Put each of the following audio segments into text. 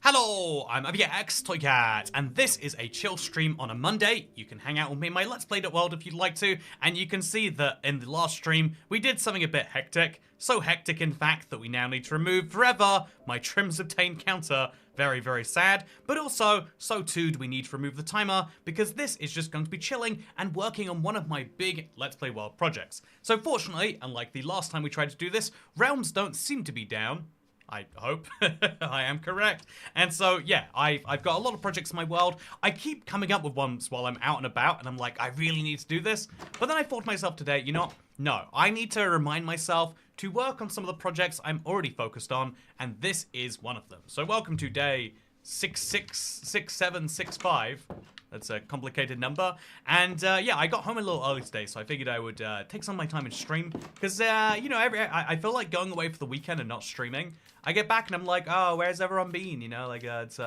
Hello, I'm Toycat, and this is a chill stream on a Monday. You can hang out with me in my Let's Play world if you'd like to, and you can see that in the last stream, we did something a bit hectic. So hectic, in fact, that we now need to remove forever my trims obtained counter. Very, very sad. But also, so too do we need to remove the timer, because this is just going to be chilling and working on one of my big Let's Play World projects. So fortunately, unlike the last time we tried to do this, realms don't seem to be down. I hope I am correct. And so, yeah, I've got a lot of projects in my world. I keep coming up with ones while I'm out and about, and I'm like, I really need to do this. But then I thought to myself today, you know, no, I need to remind myself to work on some of the projects I'm already focused on, and this is one of them. So welcome to day 666765. That's a complicated number. And yeah, I got home a little early today, so I figured I would take some of my time and stream. Because, you know, I feel like going away for the weekend and not streaming. I get back and I'm like, oh, where's everyone been? You know, like, it's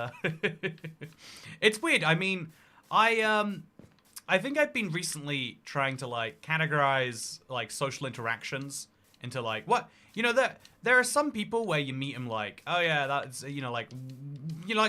it's weird. I mean, I think I've been recently trying to, like, categorize, like, social interactions into, like, what? You know, there are some people where you meet them like, oh, yeah, that's, you know, like,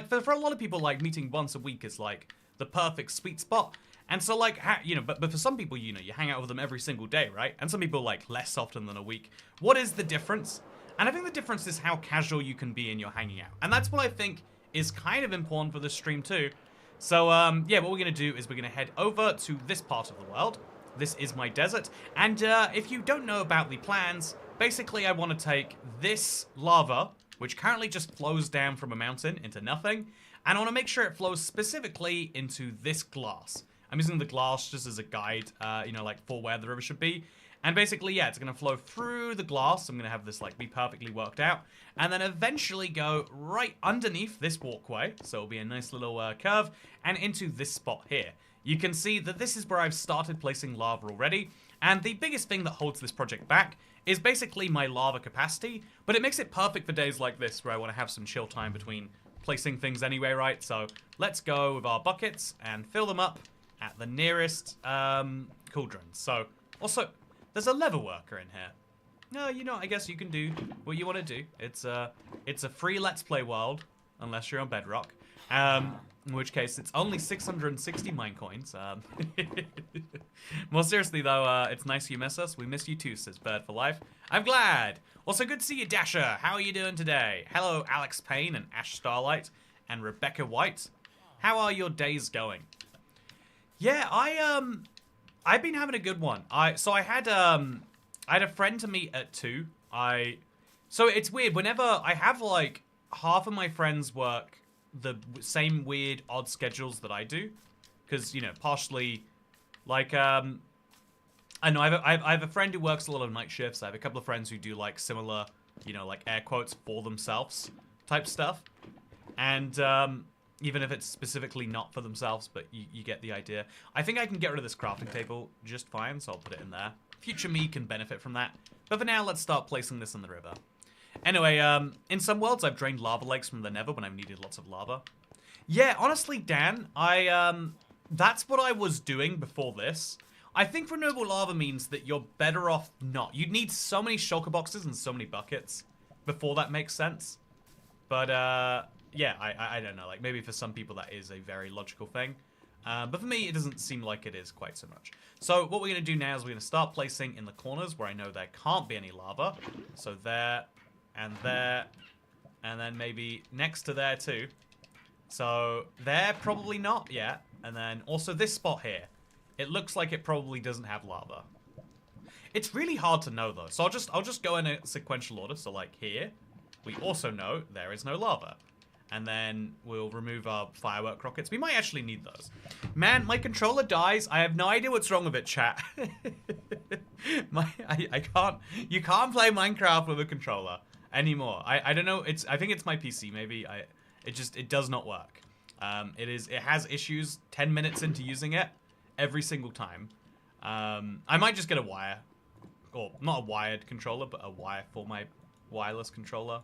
for a lot of people, like, meeting once a week is, like, the perfect sweet spot. And so, like, you know, but for some people, you know, you hang out with them every single day, right? And some people, like, less often than a week. What is the difference? And I think the difference is how casual you can be in your hanging out. And that's what I think is kind of important for this stream too. So, yeah, what we're going to do is we're going to head over to this part of the world. This is my desert. And if you don't know about the plans, basically I want to take this lava, which currently just flows down from a mountain into nothing, and I want to make sure it flows specifically into this glass. I'm using the glass just as a guide, you know, like for where the river should be. And basically, yeah, it's going to flow through the glass. I'm going to have this, like, be perfectly worked out. And then eventually go right underneath this walkway. So it'll be a nice little curve. And into this spot here. You can see that this is where I've started placing lava already. And the biggest thing that holds this project back is basically my lava capacity. But it makes it perfect for days like this where I want to have some chill time between placing things anyway, right? So let's go with our buckets and fill them up at the nearest cauldrons. So also, there's a lever worker in here. No, you know, I guess you can do what you want to do. It's a free Let's Play world, unless you're on Bedrock. In which case, it's only 660 mine coins. More seriously, though, it's nice you miss us. We miss you too, says Bird for Life. I'm glad. Also, good to see you, Dasher. How are you doing today? Hello, Alex Payne and Ash Starlight and Rebecca White. How are your days going? Yeah, I've been having a good one. I had a friend to meet at 2. So it's weird. Whenever I have, like, half of my friends work the same weird odd schedules that I do, because, you know, partially, like, I know I have a friend who works a lot of night shifts. I have a couple of friends who do, like, similar, you know, like, air quotes for themselves type stuff, and even if it's specifically not for themselves, but you get the idea. I think I can get rid of this crafting table just fine, so I'll put it in there. Future me can benefit from that. But for now, let's start placing this in the river. Anyway, in some worlds, I've drained lava lakes from the nether when I've needed lots of lava. Yeah, honestly, Dan, that's what I was doing before this. I think renewable lava means that you're better off not. You'd need so many shulker boxes and so many buckets before that makes sense. But, yeah, I don't know. Like, maybe for some people that is a very logical thing. But for me, it doesn't seem like it is quite so much. So what we're going to do now is we're going to start placing in the corners where I know there can't be any lava. So there, and then maybe next to there too. So there, probably not yet. And then also this spot here. It looks like it probably doesn't have lava. It's really hard to know though. So I'll just go in a sequential order. So like here, we also know there is no lava. And then we'll remove our firework rockets. We might actually need those. Man, my controller dies. I have no idea what's wrong with it, chat. I can't. You can't play Minecraft with a controller anymore. I don't know. I think it's my PC. Maybe it does not work. It has issues 10 minutes into using it every single time. I might just get a wire, or not a wired controller, but a wire for my wireless controller.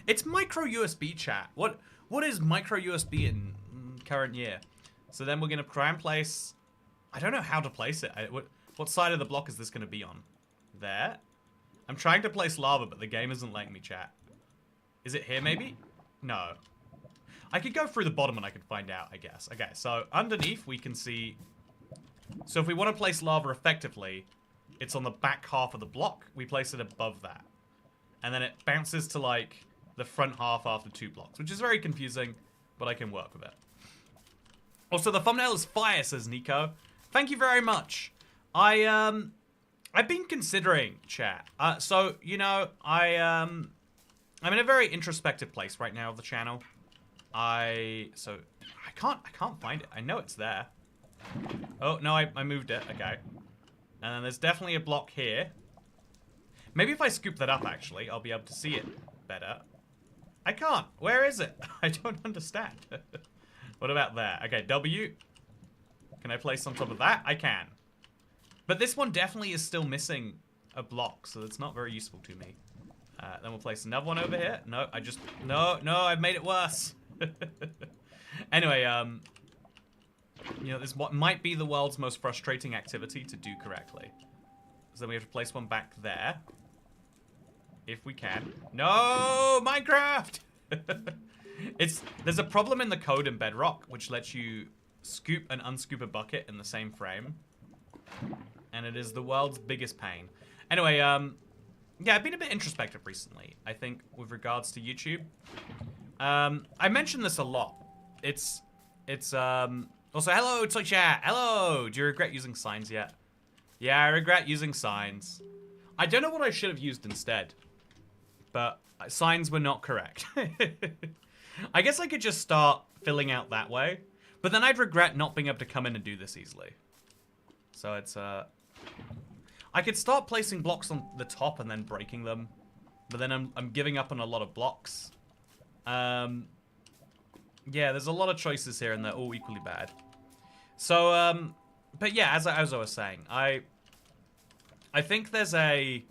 It's micro USB, chat. What is micro USB in current year? So then we're gonna try and place. I don't know how to place it. What side of the block is this gonna be on? There. I'm trying to place lava, but the game isn't letting me, chat. Is it here, maybe? No. I could go through the bottom and I could find out, I guess. Okay, so underneath we can see... So if we want to place lava effectively, it's on the back half of the block. We place it above that. And then it bounces to, like, the front half after 2 blocks, which is very confusing, but I can work with it. Also, the thumbnail is fire, says Nico. Thank you very much. I've been considering, chat. So, you know, I'm in a very introspective place right now of the channel. I can't find it. I know it's there. Oh, no, I moved it. Okay. And then there's definitely a block here. Maybe if I scoop that up, actually, I'll be able to see it better. I can't. Where is it? I don't understand. What about there? Okay, W. Can I place on top of that? I can. But this one definitely is still missing a block, so it's not very useful to me. Then we'll place another one over here. No, no, I've made it worse. Anyway, you know, this what might be the world's most frustrating activity to do correctly. So then we have to place one back there. If we can. No, Minecraft! There's a problem in the code in Bedrock, which lets you scoop and unscoop a bucket in the same frame. And it is the world's biggest pain. Anyway, yeah, I've been a bit introspective recently, I think, with regards to YouTube. I mentioned this a lot. Also, hello, Toy Chat. Hello. Do you regret using signs yet? Yeah, I regret using signs. I don't know what I should have used instead, but signs were not correct. I guess I could just start filling out that way, but then I'd regret not being able to come in and do this easily. So it's, I could start placing blocks on the top and then breaking them, but then I'm giving up on a lot of blocks. Yeah, there's a lot of choices here and they're all equally bad. So, but yeah, as I was saying, I think there's a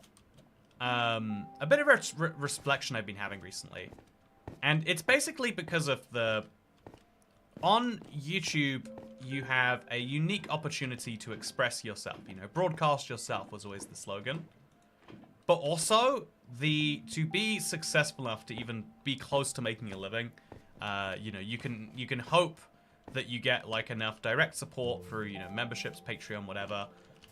bit of a reflection I've been having recently. And it's basically because of on YouTube, you have a unique opportunity to express yourself. You know, broadcast yourself was always the slogan. But also, to be successful enough to even be close to making a living, you know, you can hope that you get like enough direct support through, you know, memberships, Patreon, whatever.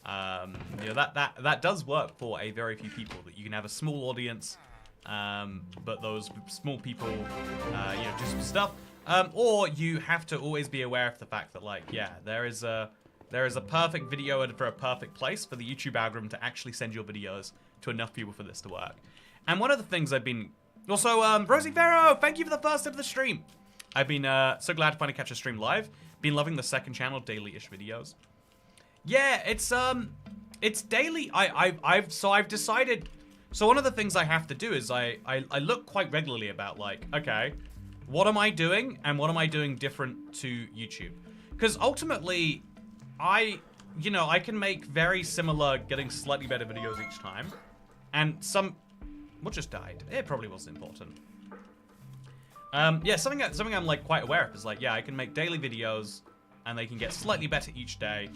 You know, that does work for a very few people, that you can have a small audience, but those small people, you know, do some stuff. Or you have to always be aware of the fact that, like, yeah, there is a perfect video for a perfect place for the YouTube algorithm to actually send your videos to enough people for this to work. And one of the things I've been... Also, Rosie Vero, thank you for the first of the stream. I've been so glad to finally catch a stream live. Been loving the second channel, daily-ish videos. Yeah, it's daily. I've decided... So one of the things I have to do is I look quite regularly about, like, okay, what am I doing and what am I doing different to YouTube? Because ultimately, you know, I can make very similar, getting slightly better videos each time. And some... What just died? It probably wasn't important. Yeah, something I'm, like, quite aware of is, like, yeah, I can make daily videos and they can get slightly better each day.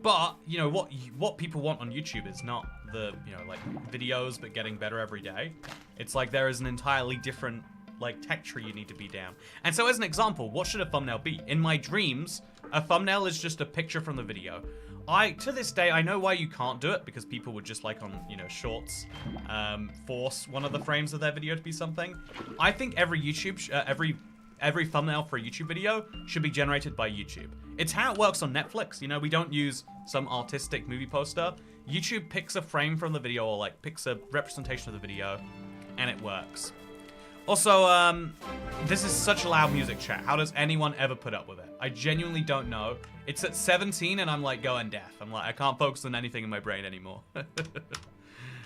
But, you know, what people want on YouTube is not the, you know, like, videos but getting better every day. It's like there is an entirely different, like, tech tree you need to be down. And so as an example, what should a thumbnail be? In my dreams, a thumbnail is just a picture from the video. To this day, I know why you can't do it, because people would just, like, on, you know, shorts, force one of the frames of their video to be something. I think every every thumbnail for a YouTube video should be generated by YouTube. It's how it works on Netflix. You know, we don't use some artistic movie poster. YouTube picks a frame from the video, or, like, picks a representation of the video, and it works. Also, this is such a loud music, chat. How does anyone ever put up with it? I genuinely don't know. It's at 17 and I'm, like, going deaf. I'm like, I can't focus on anything in my brain anymore.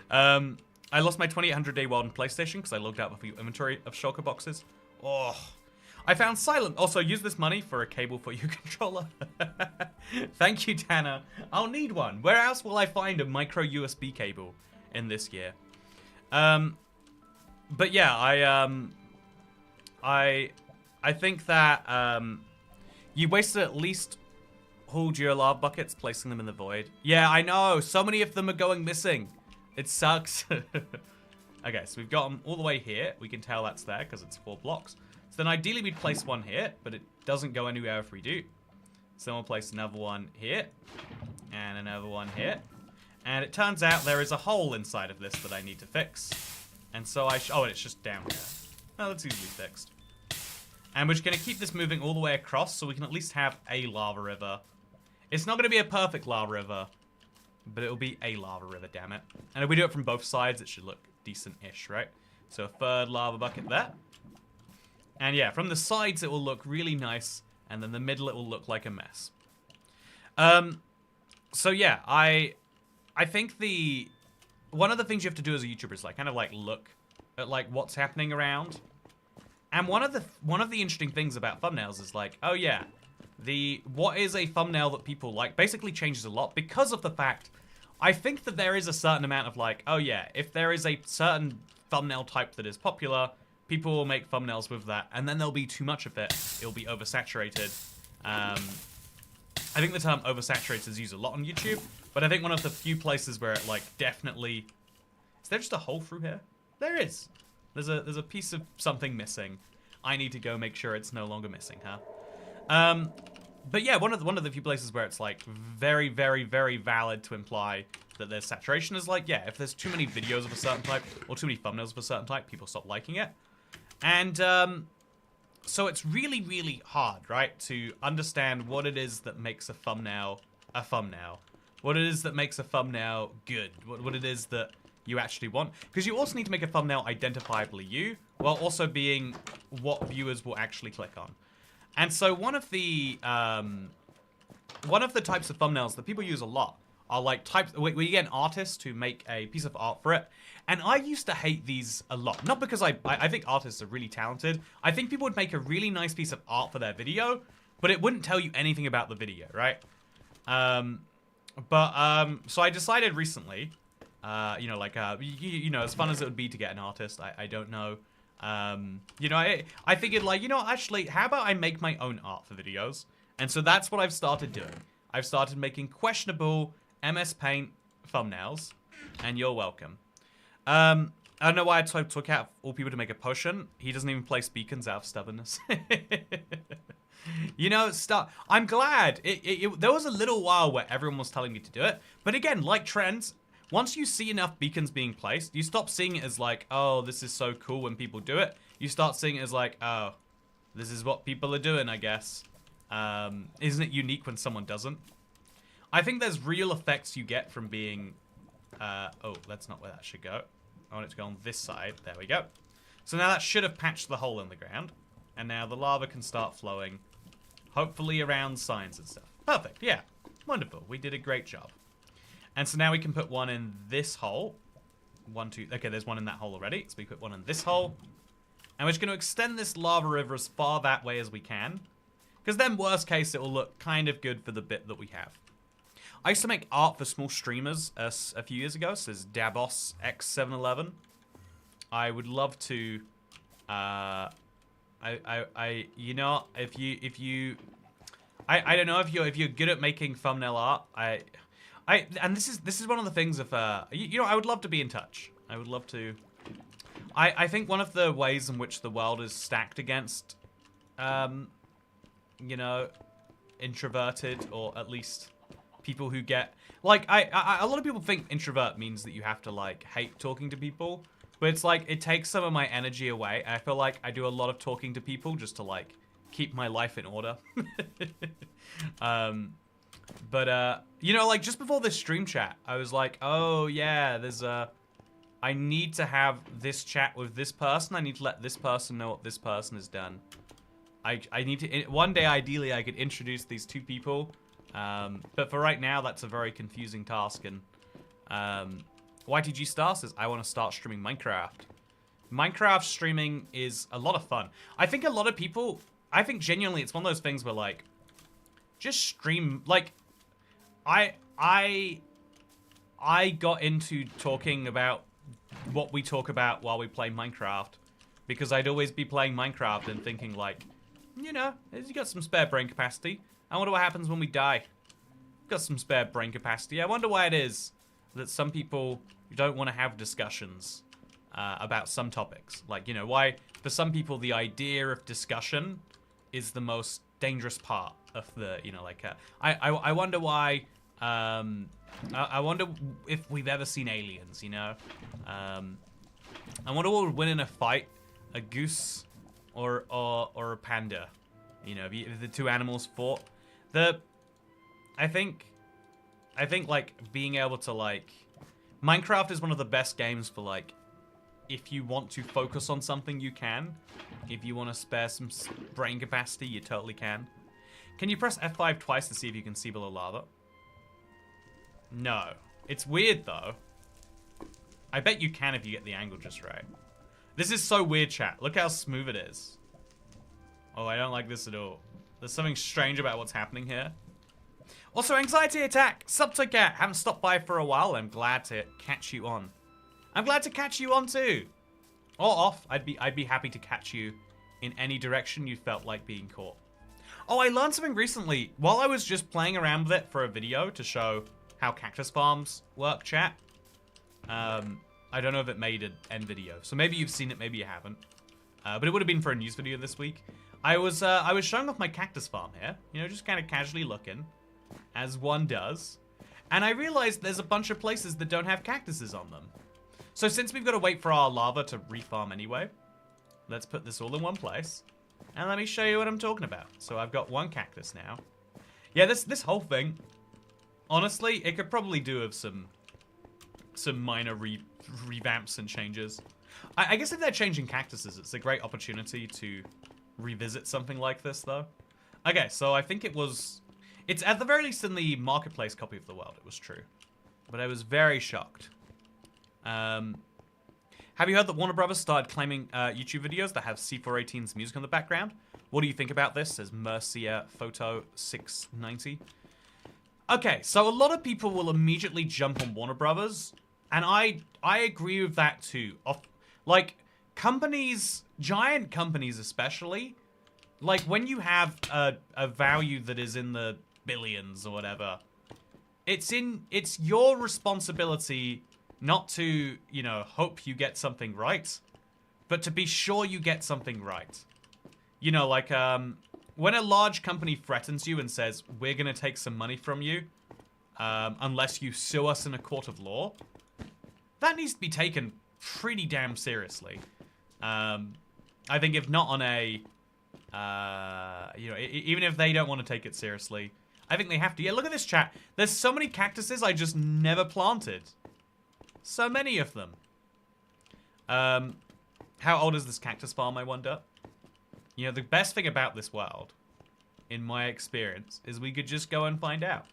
I lost my 2800-day wild on PlayStation because I logged out of a few inventory of shulker boxes. Oh. I found silent. Also, use this money for a cable for your controller. Thank you, Tanner. I'll need one. Where else will I find a micro USB cable in this year? But yeah, I think that you wasted at least all your lava buckets placing them in the void. Yeah, I know. So many of them are going missing. It sucks. Okay, so we've got them all the way here. We can tell that's there because it's 4 blocks. So then ideally we'd place one here, but it doesn't go anywhere if we do. So we'll place another one here, and another one here. And it turns out there is a hole inside of this that I need to fix. And so oh, and it's just down here. Oh, that's easily fixed. And we're just going to keep this moving all the way across so we can at least have a lava river. It's not going to be a perfect lava river, but it'll be a lava river, damn it. And if we do it from both sides, it should look decent-ish, right? So a third lava bucket there. And yeah, from the sides it will look really nice, and then the middle it will look like a mess. So yeah, I think one of the things you have to do as a YouTuber is like kind of like look at like what's happening around. And one of the interesting things about thumbnails is like, oh yeah, what is a thumbnail that people like basically changes a lot because of the fact I think that there is a certain amount of like, oh yeah, if there is a certain thumbnail type that is popular, people will make thumbnails with that, and then there'll be too much of it. It'll be oversaturated. I think the term oversaturated is used a lot on YouTube, but I think one of the few places where it like definitely... Is there just a hole through here? There is. There's a piece of something missing. I need to go make sure it's no longer missing, huh? But yeah, one of the few places where it's like very, very, very valid to imply that there's saturation is like, yeah, if there's too many videos of a certain type or too many thumbnails of a certain type, people stop liking it. And so it's really, really hard, right, to understand what it is that makes a thumbnail a thumbnail. What it is that makes a thumbnail good. What it is that you actually want. Because you also need to make a thumbnail identifiably you, while also being what viewers will actually click on. And so one of the types of thumbnails that people use a lot are like types where you get an artist to make a piece of art for it. And I used to hate these a lot. Not because I think artists are really talented. I think people would make a really nice piece of art for their video, but it wouldn't tell you anything about the video, right? So I decided recently, you know, like, you know, as fun as it would be to get an artist, I don't know. You know, I figured like, you know, actually, how about I make my own art for videos? And so that's what I've started doing. I've started making questionable MS Paint thumbnails, and you're welcome. I don't know why I took out all people to make a potion. He doesn't even place beacons out of stubbornness. You know, I'm glad. There was a little while where everyone was telling me to do it. But again, like trends, once you see enough beacons being placed, you stop seeing it as like, oh, this is so cool when people do it. You start seeing it as like, oh, this is what people are doing, I guess. Isn't it unique when someone doesn't? I think there's real effects you get from being... oh, that's not where that should go. I want it to go on this side. There we go. So now that should have patched the hole in the ground. And now the lava can start flowing. Hopefully around signs and stuff. Perfect, yeah. Wonderful. We did a great job. And so now we can put one in this hole. 1, 2... Okay, there's one in that hole already. So we put one in this hole. And we're just going to extend this lava river as far that way as we can. Because then, worst case, it will look kind of good for the bit that we have. I used to make art for small streamers a few years ago. So this is Dabos X711. I would love to... you know, if you... I don't know if you're good at making thumbnail art. And this is one of the things of... you know, I would love to be in touch. I would love to... I think one of the ways in which the world is stacked against... you know, introverted, or at least people who get... Like, a lot of people think introvert means that you have to, like, hate talking to people. But it's like, it takes some of my energy away. And I feel like I do a lot of talking to people just to, like, keep my life in order. You know, like, just before this stream chat, I was like, oh, yeah, there's a... I need to have this chat with this person. I need to let this person know what this person has done. I need to... One day, ideally, I could introduce these two people. But for right now, that's a very confusing task. And YTG Star says, I want to start streaming Minecraft. Minecraft streaming is a lot of fun. I think a lot of people... I think genuinely it's one of those things where, like, just stream... Like, I got into talking about what we talk about while we play Minecraft. Because I'd always be playing Minecraft and thinking, like... You know, you got some spare brain capacity. I wonder what happens when we die. Got some spare brain capacity. I wonder why it is that some people don't want to have discussions about some topics. Like, you know, why for some people the idea of discussion is the most dangerous part of the, you know, like, I wonder why, I wonder if we've ever seen aliens, you know? I wonder what would win in a fight, a goose or a panda, you know, if the two animals fought. I think like being able to like, Minecraft is one of the best games for like, if you want to focus on something, you can. If you want to spare some brain capacity, you totally can. Can you press F5 twice to see if you can see below lava? No. It's weird, though. I bet you can if you get the angle just right. This is so weird, chat. Look how smooth it is. Oh, I don't like this at all. There's something strange about what's happening here. Also, anxiety attack. Sup to cat. Haven't stopped by for a while. I'm glad to catch you on. I'm glad to catch you on too. Or off. I'd be happy to catch you in any direction you felt like being caught. Oh, I learned something recently while I was just playing around with it for a video to show how cactus farms work, chat. I don't know if it made an end video, so maybe you've seen it, maybe you haven't. But it would have been for a news video this week. I was showing off my cactus farm here, you know, just kind of casually looking, as one does. And I realized there's a bunch of places that don't have cactuses on them. So since we've got to wait for our lava to refarm anyway, let's put this all in one place. And let me show you what I'm talking about. So I've got one cactus now. Yeah, this whole thing, honestly, it could probably do with some minor revamps and changes. I guess if they're changing cactuses, it's a great opportunity to revisit something like this, though. Okay, so I think it's at the very least in the marketplace copy of the world, it was true. But I was very shocked. Have you heard that Warner Brothers started claiming YouTube videos that have C418's music in the background? What do you think about this? Says Mercia Photo 690. Okay, so a lot of people will immediately jump on Warner Brothers, and I agree with that too. Like, companies, giant companies especially, like when you have a value that is in the billions or whatever, it's your responsibility not to, you know, hope you get something right, but to be sure you get something right. You know, like, when a large company threatens you and says, we're gonna take some money from you, unless you sue us in a court of law, that needs to be taken pretty damn seriously. I think if not on a, you know, even if they don't want to take it seriously, I think they have to. Yeah, look at this, chat. There's so many cactuses I just never planted. So many of them. How old is this cactus farm, I wonder? You know, the best thing about this world, in my experience, is we could just go and find out.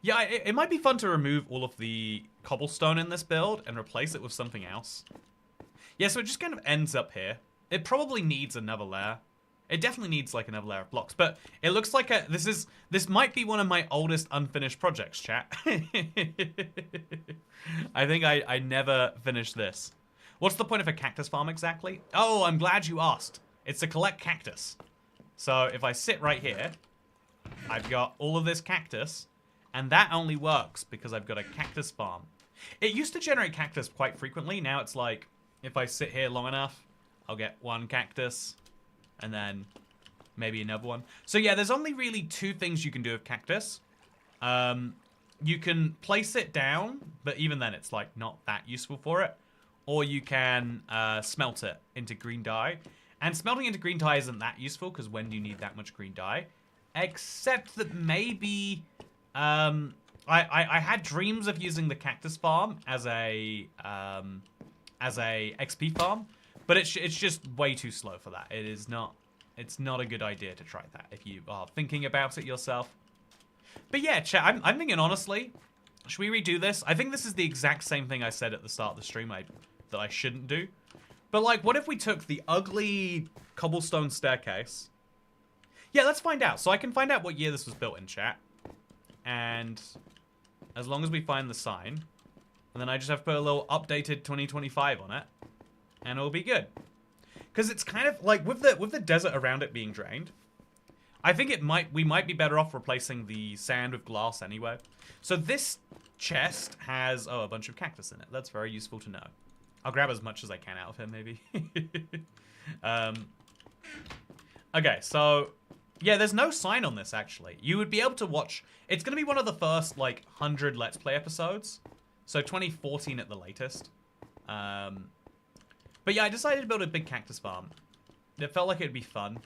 Yeah, it might be fun to remove all of the cobblestone in this build and replace it with something else. Yeah, so it just kind of ends up here. It probably needs another layer. It definitely needs like another layer of blocks, but it looks like this might be one of my oldest unfinished projects, chat. I think I never finished this. What's the point of a cactus farm exactly? Oh, I'm glad you asked. It's to collect cactus. So if I sit right here, I've got all of this cactus, and that only works because I've got a cactus farm. It used to generate cactus quite frequently. Now it's like, if I sit here long enough, I'll get one cactus, and then maybe another one. So yeah, there's only really two things you can do with cactus. You can place it down, but even then it's like not that useful for it. Or you can smelt it into green dye. And smelting into green dye isn't that useful, because when do you need that much green dye? Except that maybe... I had dreams of using the cactus farm as a XP farm, but it's just way too slow for that. It's not a good idea to try that if you are thinking about it yourself. But yeah, chat, I'm thinking honestly, should we redo this? I think this is the exact same thing I said at the start of the stream that I shouldn't do. But like, what if we took the ugly cobblestone staircase? Yeah, let's find out. So I can find out what year this was built in, chat. And as long as we find the sign, and then I just have to put a little updated 2025 on it, and it'll be good. Because it's kind of like with the desert around it being drained, I think we might be better off replacing the sand with glass anyway. So this chest has a bunch of cactus in it. That's very useful to know. I'll grab as much as I can out of him, maybe. Okay, so... Yeah, there's no sign on this, actually. You would be able to watch... It's going to be one of the first, like, 100 Let's Play episodes. So 2014 at the latest. But yeah, I decided to build a big cactus farm. It felt like it'd be fun.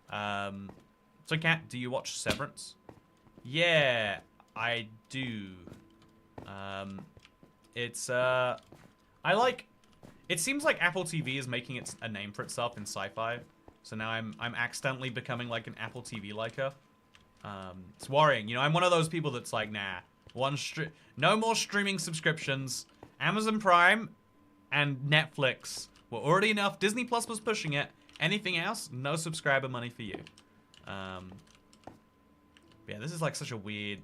So, Kat, do you watch Severance? Yeah, I do. I like... It seems like Apple TV is making a name for itself in sci-fi. So now I'm accidentally becoming like an Apple TV liker. It's worrying. You know, I'm one of those people that's like, nah, no more streaming subscriptions. Amazon Prime and Netflix were already enough. Disney Plus was pushing it. Anything else, no subscriber money for you. Yeah, this is like such a weird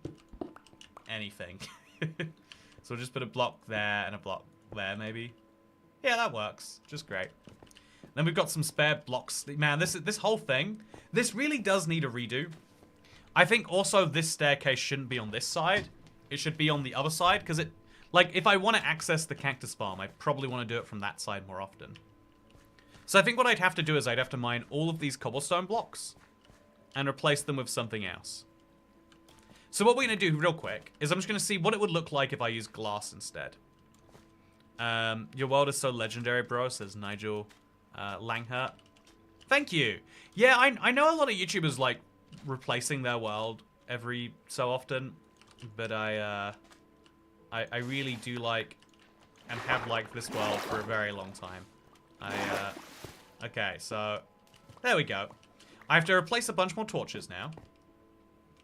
anything. So we'll just put a block there and a block there, maybe. Yeah, that works. Just great. Then we've got some spare blocks. Man, this whole thing, this really does need a redo. I think also this staircase shouldn't be on this side. It should be on the other side, because it, like, if I want to access the cactus farm, I probably want to do it from that side more often. So I think what I'd have to do is I'd have to mine all of these cobblestone blocks and replace them with something else. So what we're going to do real quick is I'm just going to see what it would look like if I use glass instead. Your world is so legendary, bro, says Nigel Langhurt. Thank you. Yeah, I know a lot of YouTubers like replacing their world every so often, but I really do like and have liked this world for a very long time. Okay, so there we go. I have to replace a bunch more torches now.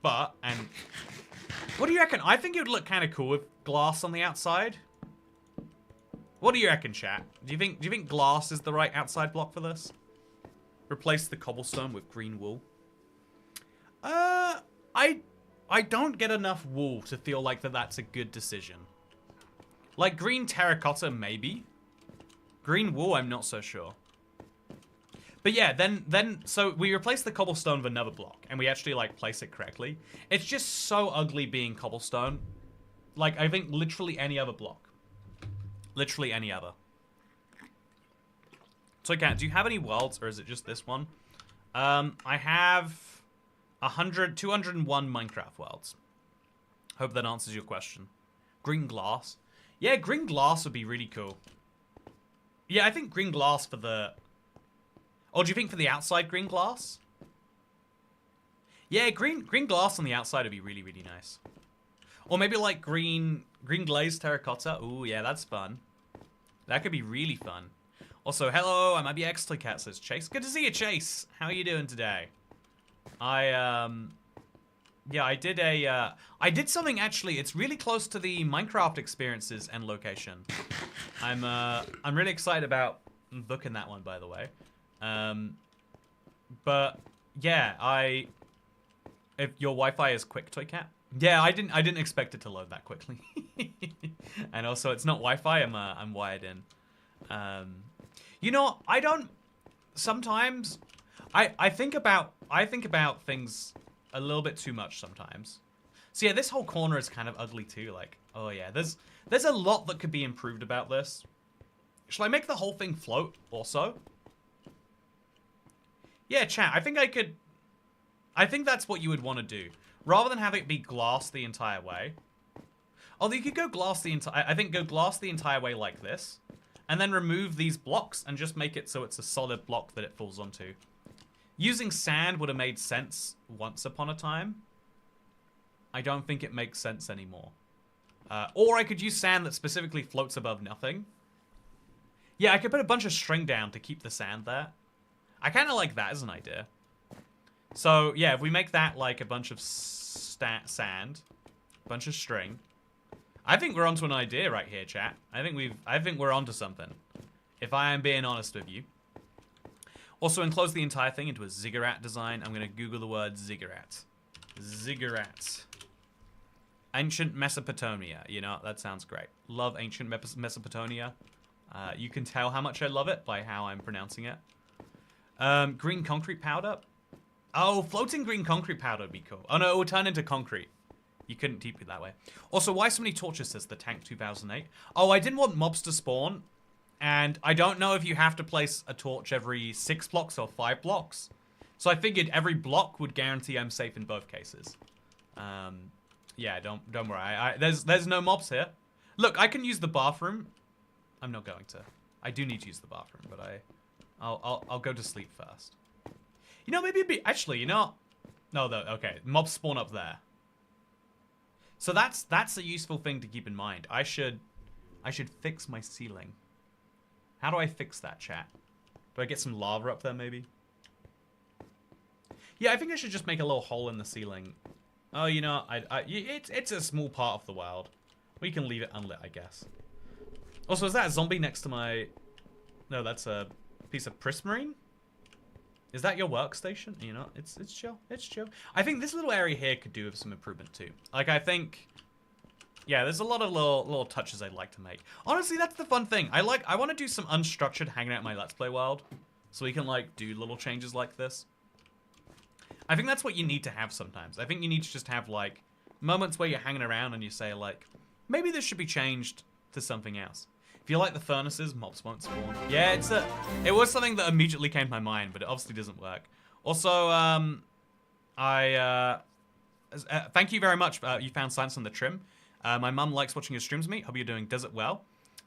But, and what do you reckon? I think it would look kind of cool with glass on the outside. What do you reckon, chat? Do you think glass is the right outside block for this? Replace the cobblestone with green wool. I don't get enough wool to feel like that's a good decision. Like green terracotta, maybe. Green wool, I'm not so sure. But yeah, then so we replace the cobblestone with another block, and we actually like place it correctly. It's just so ugly being cobblestone. Like I think literally any other block. Literally any other. So Kat, do you have any worlds, or is it just this one? I have 201 Minecraft worlds. Hope that answers your question. Green glass. Yeah, green glass would be really cool. Yeah, I think green glass for the... Oh, do you think for the outside green glass? Yeah, green glass on the outside would be really, really nice. Or maybe like green glazed terracotta. Ooh, yeah, that's fun. That could be really fun. Also, hello, I'm IBX Cat, says Chase. Good to see you, Chase. How are you doing today? Yeah, I did something actually. It's really close to the Minecraft experiences and location. I'm really excited about booking that one, by the way. But yeah, if your Wi-Fi is quick, Toy Cat. Yeah, I didn't expect it to load that quickly. And also, it's not Wi-Fi. I'm wired in. You know, I don't. Sometimes, I think about things a little bit too much sometimes. So yeah, this whole corner is kind of ugly too. Like, oh yeah, there's a lot that could be improved about this. Shall I make the whole thing float also? Yeah, chat, I think that's what you would want to do. Rather than have it be glass the entire way. Although you could go glass the entire way like this. And then remove these blocks and just make it so it's a solid block that it falls onto. Using sand would have made sense once upon a time. I don't think it makes sense anymore. Or I could use sand that specifically floats above nothing. Yeah, I could put a bunch of string down to keep the sand there. I kind of like that as an idea. So, yeah, if we make that like a bunch of sand, a bunch of string. I think we're onto an idea right here, chat. I think we're onto something. If I am being honest with you. Also, enclose the entire thing into a ziggurat design. I'm going to Google the word ziggurat. Ziggurat. Ancient Mesopotamia. You know, that sounds great. Love ancient Mesopotamia. You can tell how much I love it by how I'm pronouncing it. Green concrete powder. Oh, floating green concrete powder would be cool. Oh no, it would turn into concrete. You couldn't deep it that way. Also, why so many torches, says the Tank 2008. Oh, I didn't want mobs to spawn And I don't know if you have to place a torch every 6 blocks or 5 blocks. So I figured every block would guarantee I'm safe in both cases. Yeah, don't worry. There's no mobs here. Look, I can use the bathroom. I'm not going to. I do need to use the bathroom, but I'll go to sleep first. You know, maybe it'd be actually, you know. No, though. Okay, mobs spawn up there. So that's a useful thing to keep in mind. I should fix my ceiling. How do I fix that, chat? Do I get some lava up there, maybe? Yeah, I think I should just make a little hole in the ceiling. Oh, you know, it's a small part of the world. We can leave it unlit, I guess. Also, is that a zombie next to my... No, that's a piece of prismarine? Is that your workstation? You know, it's chill. It's chill. I think this little area here could do with some improvement, too. Like, I think... Yeah, there's a lot of little touches I'd like to make. Honestly, that's the fun thing. I want to do some unstructured hanging out in my Let's Play world. So we can, like, do little changes like this. I think that's what you need to have sometimes. I think you need to just have, like, moments where you're hanging around and you say, like, maybe this should be changed to something else. If you like the furnaces, mobs won't spawn. Yeah, it was something that immediately came to my mind, but it obviously doesn't work. Also, thank you very much. You found silence on the trim. My mum likes watching your streams, mate. Hope you're doing. Does it well?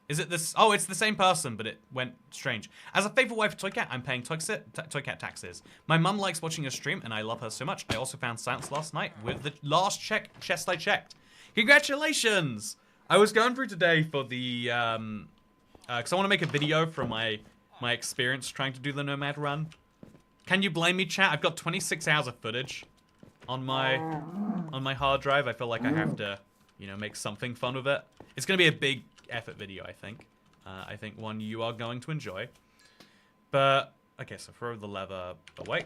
Is it this? Oh, it's the same person, but it went strange. As a faithful wife of Toy Cat, I'm paying Toy Cat taxes. My mum likes watching your stream, and I love her so much. I also found silence last night with the last chest I checked. Congratulations! I was going through today for the, because I want to make a video from my experience trying to do the Nomad run. Can you blame me, chat? I've got 26 hours of footage on my hard drive. I feel like I have to, you know, make something fun with it. It's going to be a big effort video, I think. I think one you are going to enjoy. But, okay, so throw the lever away.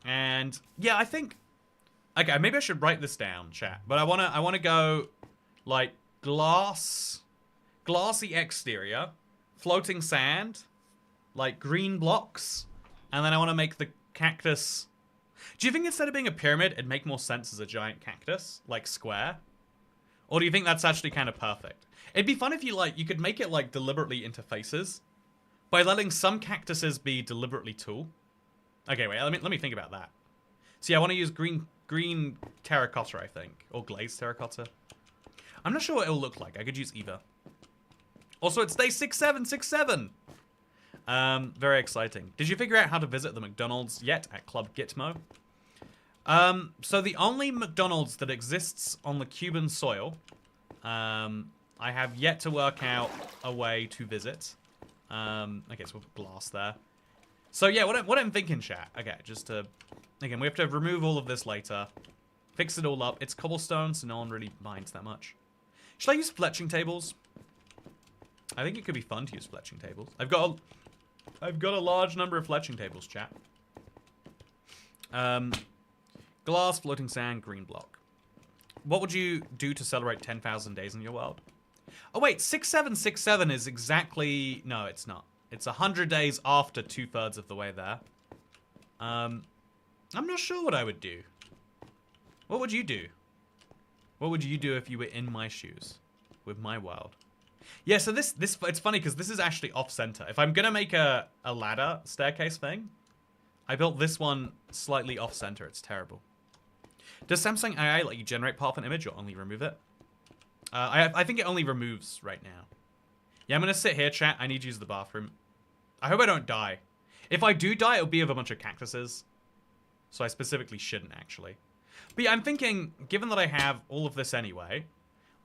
And, yeah, I think... Okay, maybe I should write this down, chat. But I wanna go, like, glassy exterior, floating sand, like green blocks, and then I want to make the cactus... Do you think instead of being a pyramid, it'd make more sense as a giant cactus, like square? Or do you think that's actually kind of perfect? It'd be fun if you could make it like deliberately into faces by letting some cactuses be deliberately tall. Okay, wait, let me think about that. See, I want to use green terracotta, I think, or glazed terracotta. I'm not sure what it'll look like. I could use either. Also, it's day 6767. Very exciting. Did you figure out how to visit the McDonald's yet at Club Gitmo? So the only McDonald's that exists on the Cuban soil, I have yet to work out a way to visit. Okay, so we'll put glass there. So yeah, what I'm thinking, chat. Okay, just to... Again, we have to remove all of this later. Fix it all up. It's cobblestone, so no one really minds that much. Should I use fletching tables? I think it could be fun to use fletching tables. I've got a large number of fletching tables, chat. Glass, floating sand, green block. What would you do to celebrate 10,000 days in your world? Oh wait, 6767 is exactly... No, it's not. It's 100 days after 2/3 of the way there. I'm not sure what I would do. What would you do? What would you do if you were in my shoes? With my world? Yeah, so this it's funny because this is actually off-center. If I'm gonna make a ladder staircase thing, I built this one slightly off-center. It's terrible. Does Samsung AI let you generate part of an image or only remove it? I think it only removes right now. Yeah, I'm gonna sit here, chat. I need to use the bathroom. I hope I don't die. If I do die, it'll be of a bunch of cactuses. So I specifically shouldn't, actually. But yeah, I'm thinking, given that I have all of this anyway,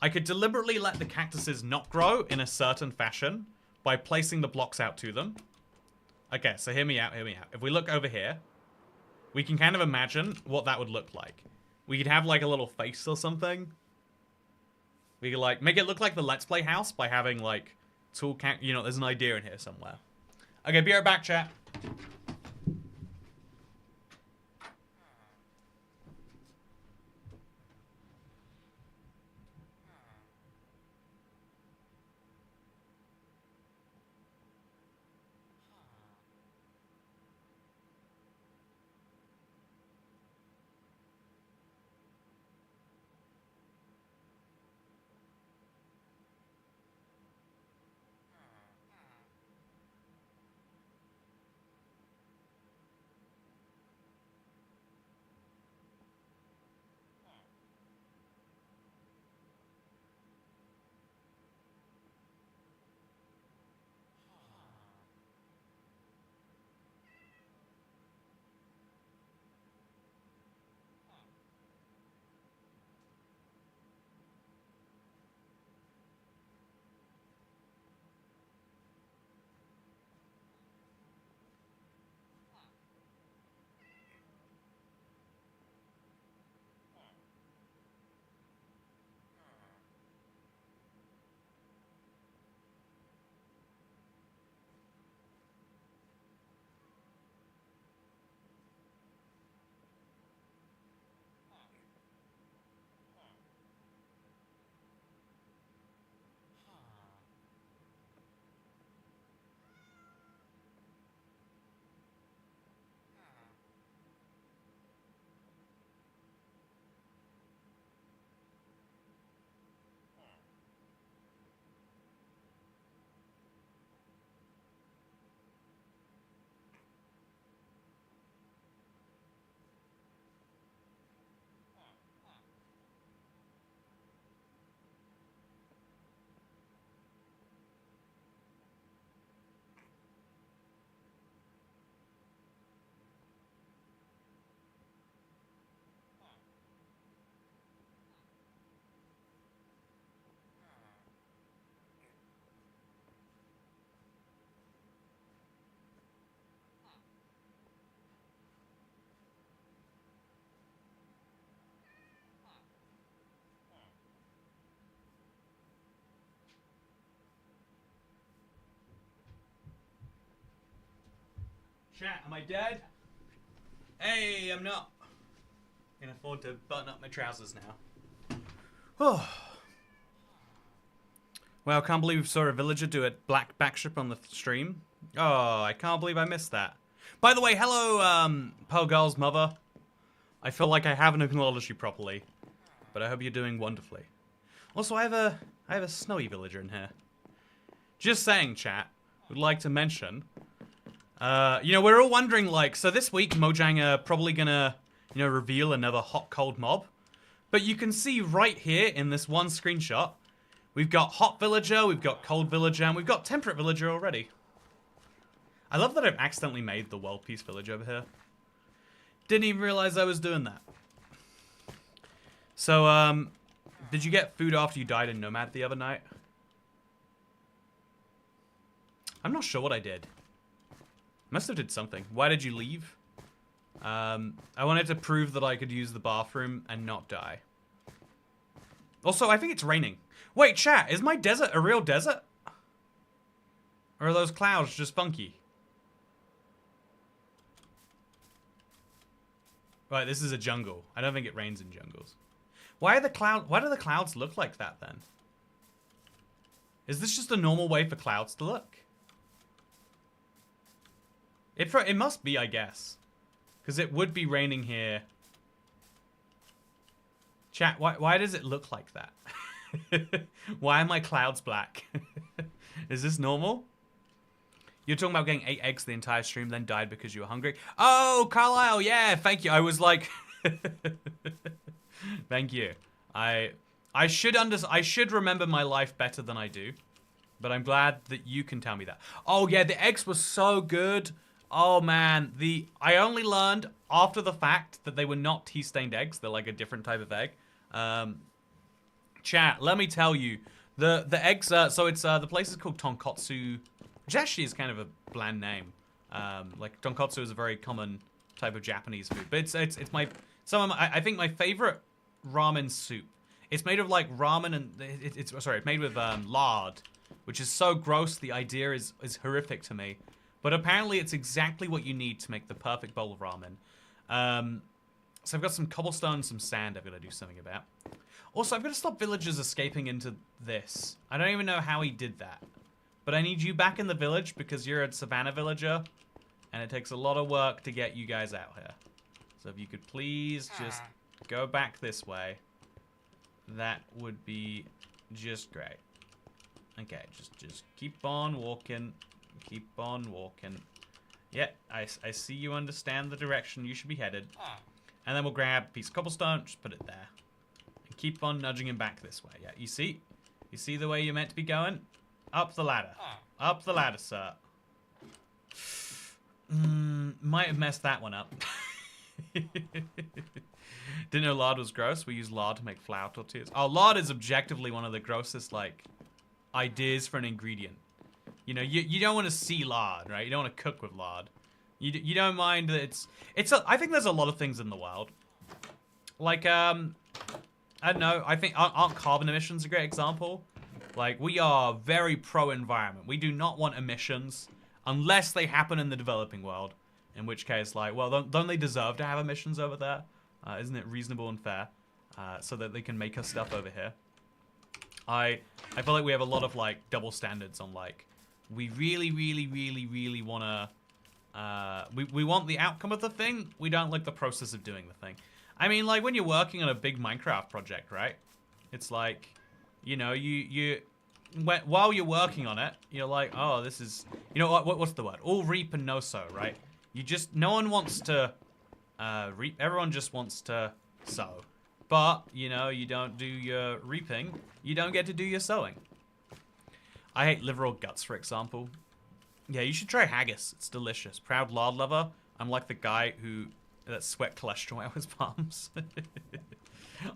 I could deliberately let the cactuses not grow in a certain fashion by placing the blocks out to them. Okay, so hear me out, hear me out. If we look over here, we can kind of imagine what that would look like. We could have like a little face or something. We could like make it look like the Let's Play house by having like tool you know, there's an idea in here somewhere. Okay, be right back, chat. Chat, am I dead? Hey, I'm not. I can afford to button up my trousers now. Oh. Well, I can't believe we saw a villager do a black backstrip on the stream. Oh, I can't believe I missed that. By the way, hello, Pearl Girl's mother. I feel like I haven't acknowledged you properly, but I hope you're doing wonderfully. Also, I have a snowy villager in here. Just saying, chat. Would like to mention. You know, we're all wondering, like, so this week Mojang are probably gonna, you know, reveal another hot cold mob. But you can see right here in this one screenshot, we've got hot villager, we've got cold villager, and we've got temperate villager already. I love that I've accidentally made the world peace village over here. Didn't even realize I was doing that. So, did you get food after you died in Nomad the other night? I'm not sure what I did. Must have did something. Why did you leave? I wanted to prove that I could use the bathroom and not die. Also, I think it's raining. Wait, chat, is my desert a real desert? Or are those clouds just funky? Right, this is a jungle. I don't think it rains in jungles. Why do the clouds look like that then? Is this just a normal way for clouds to look? It must be, I guess. Because it would be raining here. Chat, why does it look like that? Why are my clouds black? Is this normal? You're talking about getting 8 eggs the entire stream, then died because you were hungry. Oh, Carlisle, yeah, thank you. I was like, thank you. I should remember my life better than I do, but I'm glad that you can tell me that. Oh yeah, the eggs were so good. Oh man, I only learned after the fact that they were not tea-stained eggs. They're like a different type of egg. Chat, let me tell you, the eggs. So it's the place is called Tonkotsu, which actually is kind of a bland name. Like tonkotsu is a very common type of Japanese food, but it's my I think my favorite ramen soup. It's made of like ramen and it's made with lard, which is so gross. The idea is horrific to me. But apparently it's exactly what you need to make the perfect bowl of ramen. So I've got some cobblestone and some sand I've got to do something about. Also, I've got to stop villagers escaping into this. I don't even know how he did that. But I need you back in the village because you're a savannah villager. And it takes a lot of work to get you guys out here. So if you could please just go back this way. That would be just great. Okay, just keep on walking. Keep on walking. Yeah, I see you understand the direction you should be headed. And then we'll grab a piece of cobblestone, just put it there. And keep on nudging him back this way. Yeah, you see? You see the way you're meant to be going? Up the ladder. Up the ladder, sir. Might have messed that one up. Didn't know lard was gross. We use lard to make flour tortillas. Oh, lard is objectively one of the grossest, like, ideas for an ingredient. You know, you don't want to see lard, right? You don't want to cook with lard. You don't mind that I think there's a lot of things in the world. Like, I don't know. I think, aren't carbon emissions a great example? Like, we are very pro-environment. We do not want emissions unless they happen in the developing world. In which case, like, well, don't they deserve to have emissions over there? Isn't it reasonable and fair? So that they can make us stuff over here. I feel like we have a lot of, like, double standards on, like, we really want to, we want the outcome of the thing. We don't like the process of doing the thing. I mean, like, when you're working on a big Minecraft project, right? It's like, you know, while you're working on it, you're like, oh, this is, you know, what's the word? All reap and no sow, right? No one wants to reap. Everyone just wants to sow. But, you know, you don't do your reaping. You don't get to do your sowing. I hate liver or guts, for example. Yeah, you should try haggis. It's delicious. Proud lard lover. I'm like the guy that sweat cholesterol out his palms.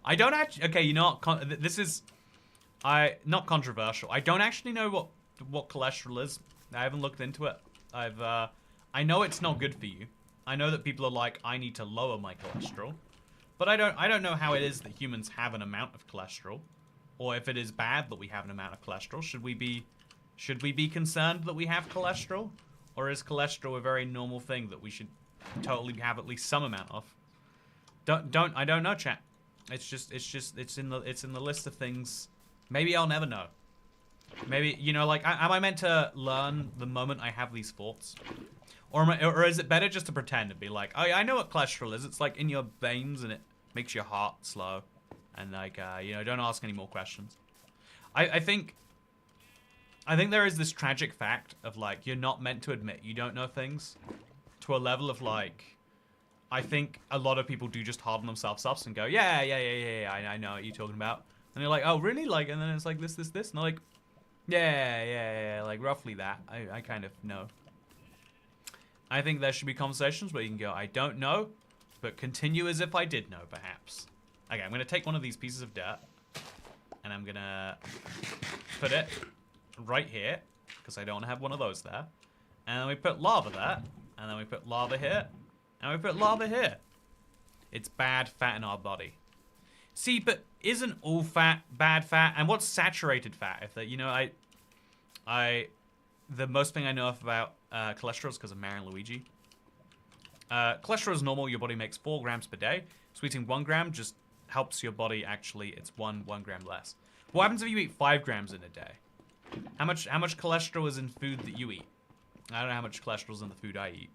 I don't actually... Okay, you know what? This is... not controversial. I don't actually know what cholesterol is. I haven't looked into it. I know it's not good for you. I know that people are like, I need to lower my cholesterol. But I don't know how it is that humans have an amount of cholesterol. Or if it is bad that we have an amount of cholesterol. Should we be concerned that we have cholesterol? Or is cholesterol a very normal thing that we should totally have at least some amount of? I don't know, chat. It's in the list of things. Maybe I'll never know. Maybe, you know, like, am I meant to learn the moment I have these thoughts? Or is it better just to pretend and be like, oh yeah, I know what cholesterol is. It's like in your veins and it makes your heart slow. And like, you know, don't ask any more questions. I think there is this tragic fact of like, you're not meant to admit you don't know things to a level of like, I think a lot of people do just harden themselves up and go, yeah, I know what you're talking about. And you're like, oh really? Like, and then it's like this, and they're like, yeah, like roughly that. I kind of know. I think there should be conversations where you can go, I don't know, but continue as if I did know, perhaps. Okay, I'm gonna take one of these pieces of dirt, and I'm gonna put it right here, because I don't want to have one of those there. And then we put lava there, and then we put lava here, and we put lava here. It's bad fat in our body. See, but isn't all fat bad fat? And what's saturated fat? If that, you know, the most thing I know about cholesterol is because of Mario and Luigi. Cholesterol is normal. Your body makes 4 grams per day. So eating 1 gram just helps your body actually. It's one gram less. What happens if you eat 5 grams in a day? How much cholesterol is in food that you eat? I don't know how much cholesterol is in the food I eat.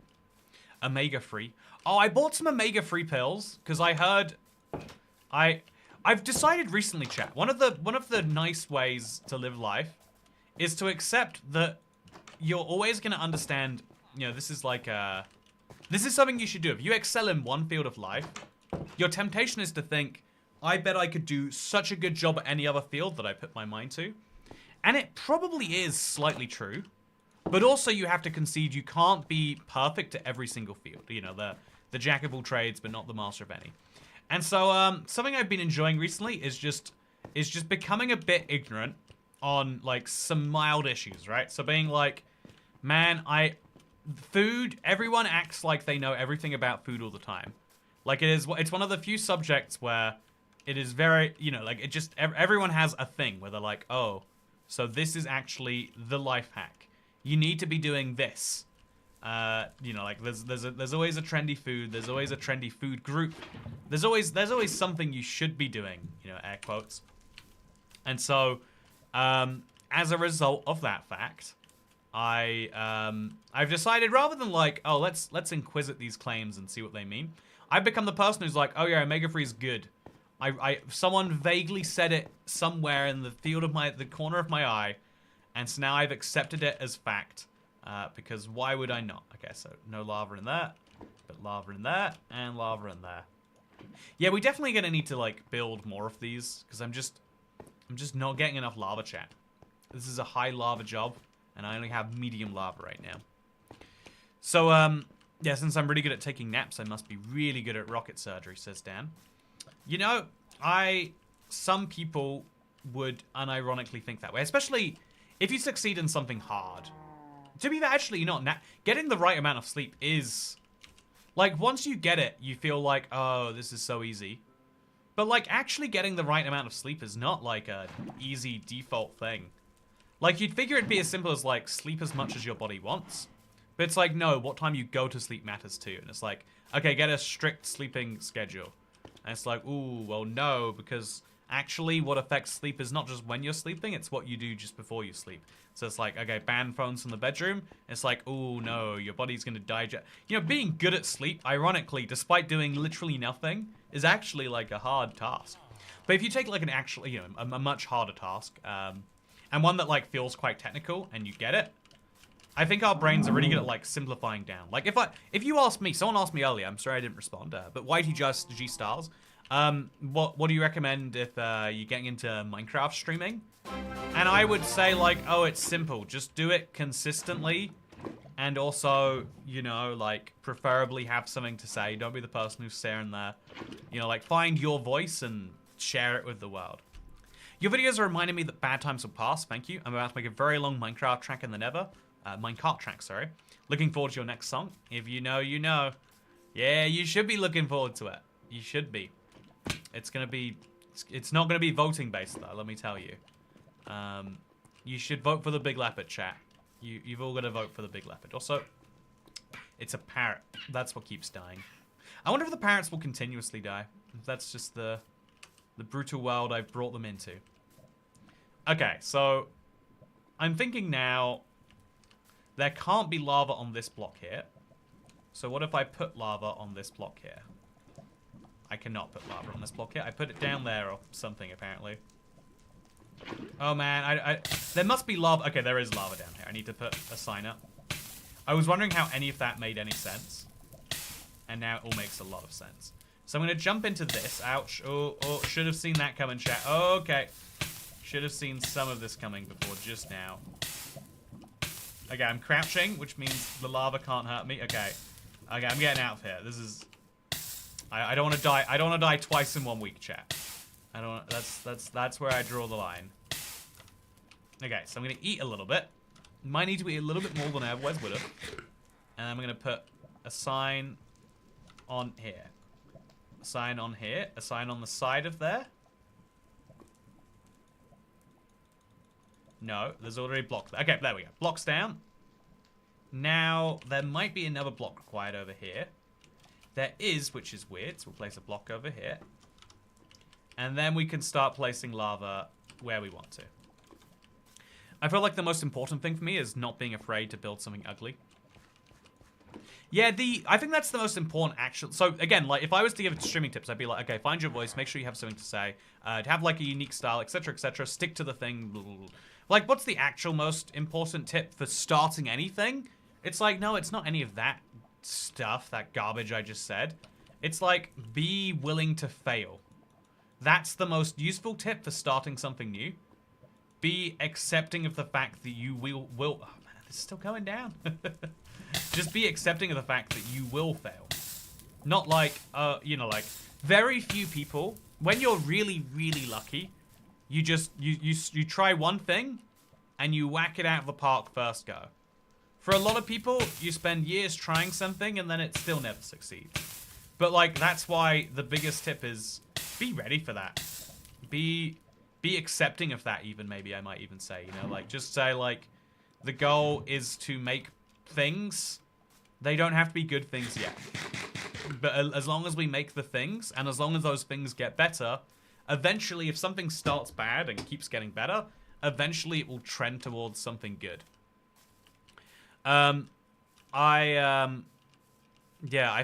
Omega-3. Oh, I bought some omega-3 pills because I heard. I've decided recently, chat. One of the nice ways to live life is to accept that you're always going to understand, you know, this is like this is something you should do. If you excel in one field of life, your temptation is to think, I bet I could do such a good job at any other field that I put my mind to. And it probably is slightly true, but also you have to concede you can't be perfect at every single field. You know, the jack of all trades, but not the master of any. And so something I've been enjoying recently is just becoming a bit ignorant on like some mild issues, right? So being like, man, food, everyone acts like they know everything about food all the time. Like it's one of the few subjects where it is very, you know, like it just, everyone has a thing where they're like, oh, so this is actually the life hack. You need to be doing this. You know, like there's always a trendy food. There's always a trendy food group. There's always something you should be doing. You know, air quotes. And so, as a result of that fact, I've decided rather than like, oh, let's inquisit these claims and see what they mean. I've become the person who's like, oh yeah, omega-3 is good. Someone vaguely said it somewhere in the field of the corner of my eye, and so now I've accepted it as fact. Because why would I not? Okay, so no lava in that, but lava in that, and lava in there. Yeah, we're definitely gonna need to like build more of these because I'm just not getting enough lava, chat. This is a high lava job, and I only have medium lava right now. So yeah, since I'm really good at taking naps, I must be really good at rocket surgery, says Dan. You know, some people would unironically think that way, especially if you succeed in something hard. To be actually not getting the right amount of sleep is like once you get it, you feel like, oh, this is so easy. But like actually getting the right amount of sleep is not like a easy default thing. Like you'd figure it'd be as simple as like sleep as much as your body wants. But it's like, no, what time you go to sleep matters too. And it's like, okay, get a strict sleeping schedule. And it's like, ooh, well no, because actually what affects sleep is not just when you're sleeping, it's what you do just before you sleep. So it's like, okay, ban phones from the bedroom. It's like, oh no, your body's gonna digest. You know, being good at sleep, ironically, despite doing literally nothing, is actually like a hard task. But if you take like an actual, you know, a much harder task, and one that like feels quite technical and you get it, I think our brains are really good at like simplifying down. Like if you asked me, someone asked me earlier, I'm sorry I didn't respond, but Whitey just G Stars, what do you recommend if you're getting into Minecraft streaming? And I would say like, oh, it's simple. Just do it consistently. And also, you know, like preferably have something to say. Don't be the person who's staring there. You know, like find your voice and share it with the world. Your videos are reminding me that bad times will pass. Thank you. I'm about to make a very long Minecraft track in the Nether. Minecart track, sorry. Looking forward to your next song. If you know, you know. Yeah, you should be looking forward to it. You should be. It's not gonna be voting based though, let me tell you. You should vote for the Big Leopard, chat. You've all got to vote for the big leopard. Also, it's a parrot. That's what keeps dying. I wonder if the parrots will continuously die. If that's just the brutal world I've brought them into. Okay, so I'm thinking now there can't be lava on this block here. So what if I put lava on this block here? I cannot put lava on this block here. I put it down there or something, apparently. Oh, man. There must be lava. Okay, there is lava down here. I need to put a sign up. I was wondering how any of that made any sense. And now it all makes a lot of sense. So I'm going to jump into this. Ouch. Oh, should have seen that coming, chat. Okay. Should have seen some of this coming before just now. Okay, I'm crouching, which means the lava can't hurt me. Okay. Okay, I'm getting out of here. This is... I don't want to die. I don't want to die twice in 1 week, chat. I don't. That's where I draw the line. Okay, so I'm gonna eat a little bit. Might need to eat a little bit more than I otherwise would have. And I'm gonna put a sign on here. A sign on here. A sign on the side of there. No, there's already block there. Okay, there we go. Blocks down. Now there might be another block required over here. There is, which is weird. So we'll place a block over here. And then we can start placing lava where we want to. I feel like the most important thing for me is not being afraid to build something ugly. Yeah, I think that's the most important action. So again, like if I was to give streaming tips, I'd be like, okay, find your voice, make sure you have something to say, have like a unique style, etc., etc. Stick to the thing. Blah, blah, blah. Like, what's the actual most important tip for starting anything? It's like, no, it's not any of that stuff, that garbage I just said. It's like, be willing to fail. That's the most useful tip for starting something new. Be accepting of the fact that you will oh man, this is still going down. Just be accepting of the fact that you will fail. Not like, you know, like, very few people, when you're really, really lucky, you just, you try one thing and you whack it out of the park first go. For a lot of people, you spend years trying something and then it still never succeeds. But like, that's why the biggest tip is be ready for that. Be accepting of that even, maybe I might even say, you know, like just say like, the goal is to make things. They don't have to be good things yet. But as long as we make the things and as long as those things get better, eventually if something starts bad and keeps getting better, eventually it will trend towards something good. Yeah, I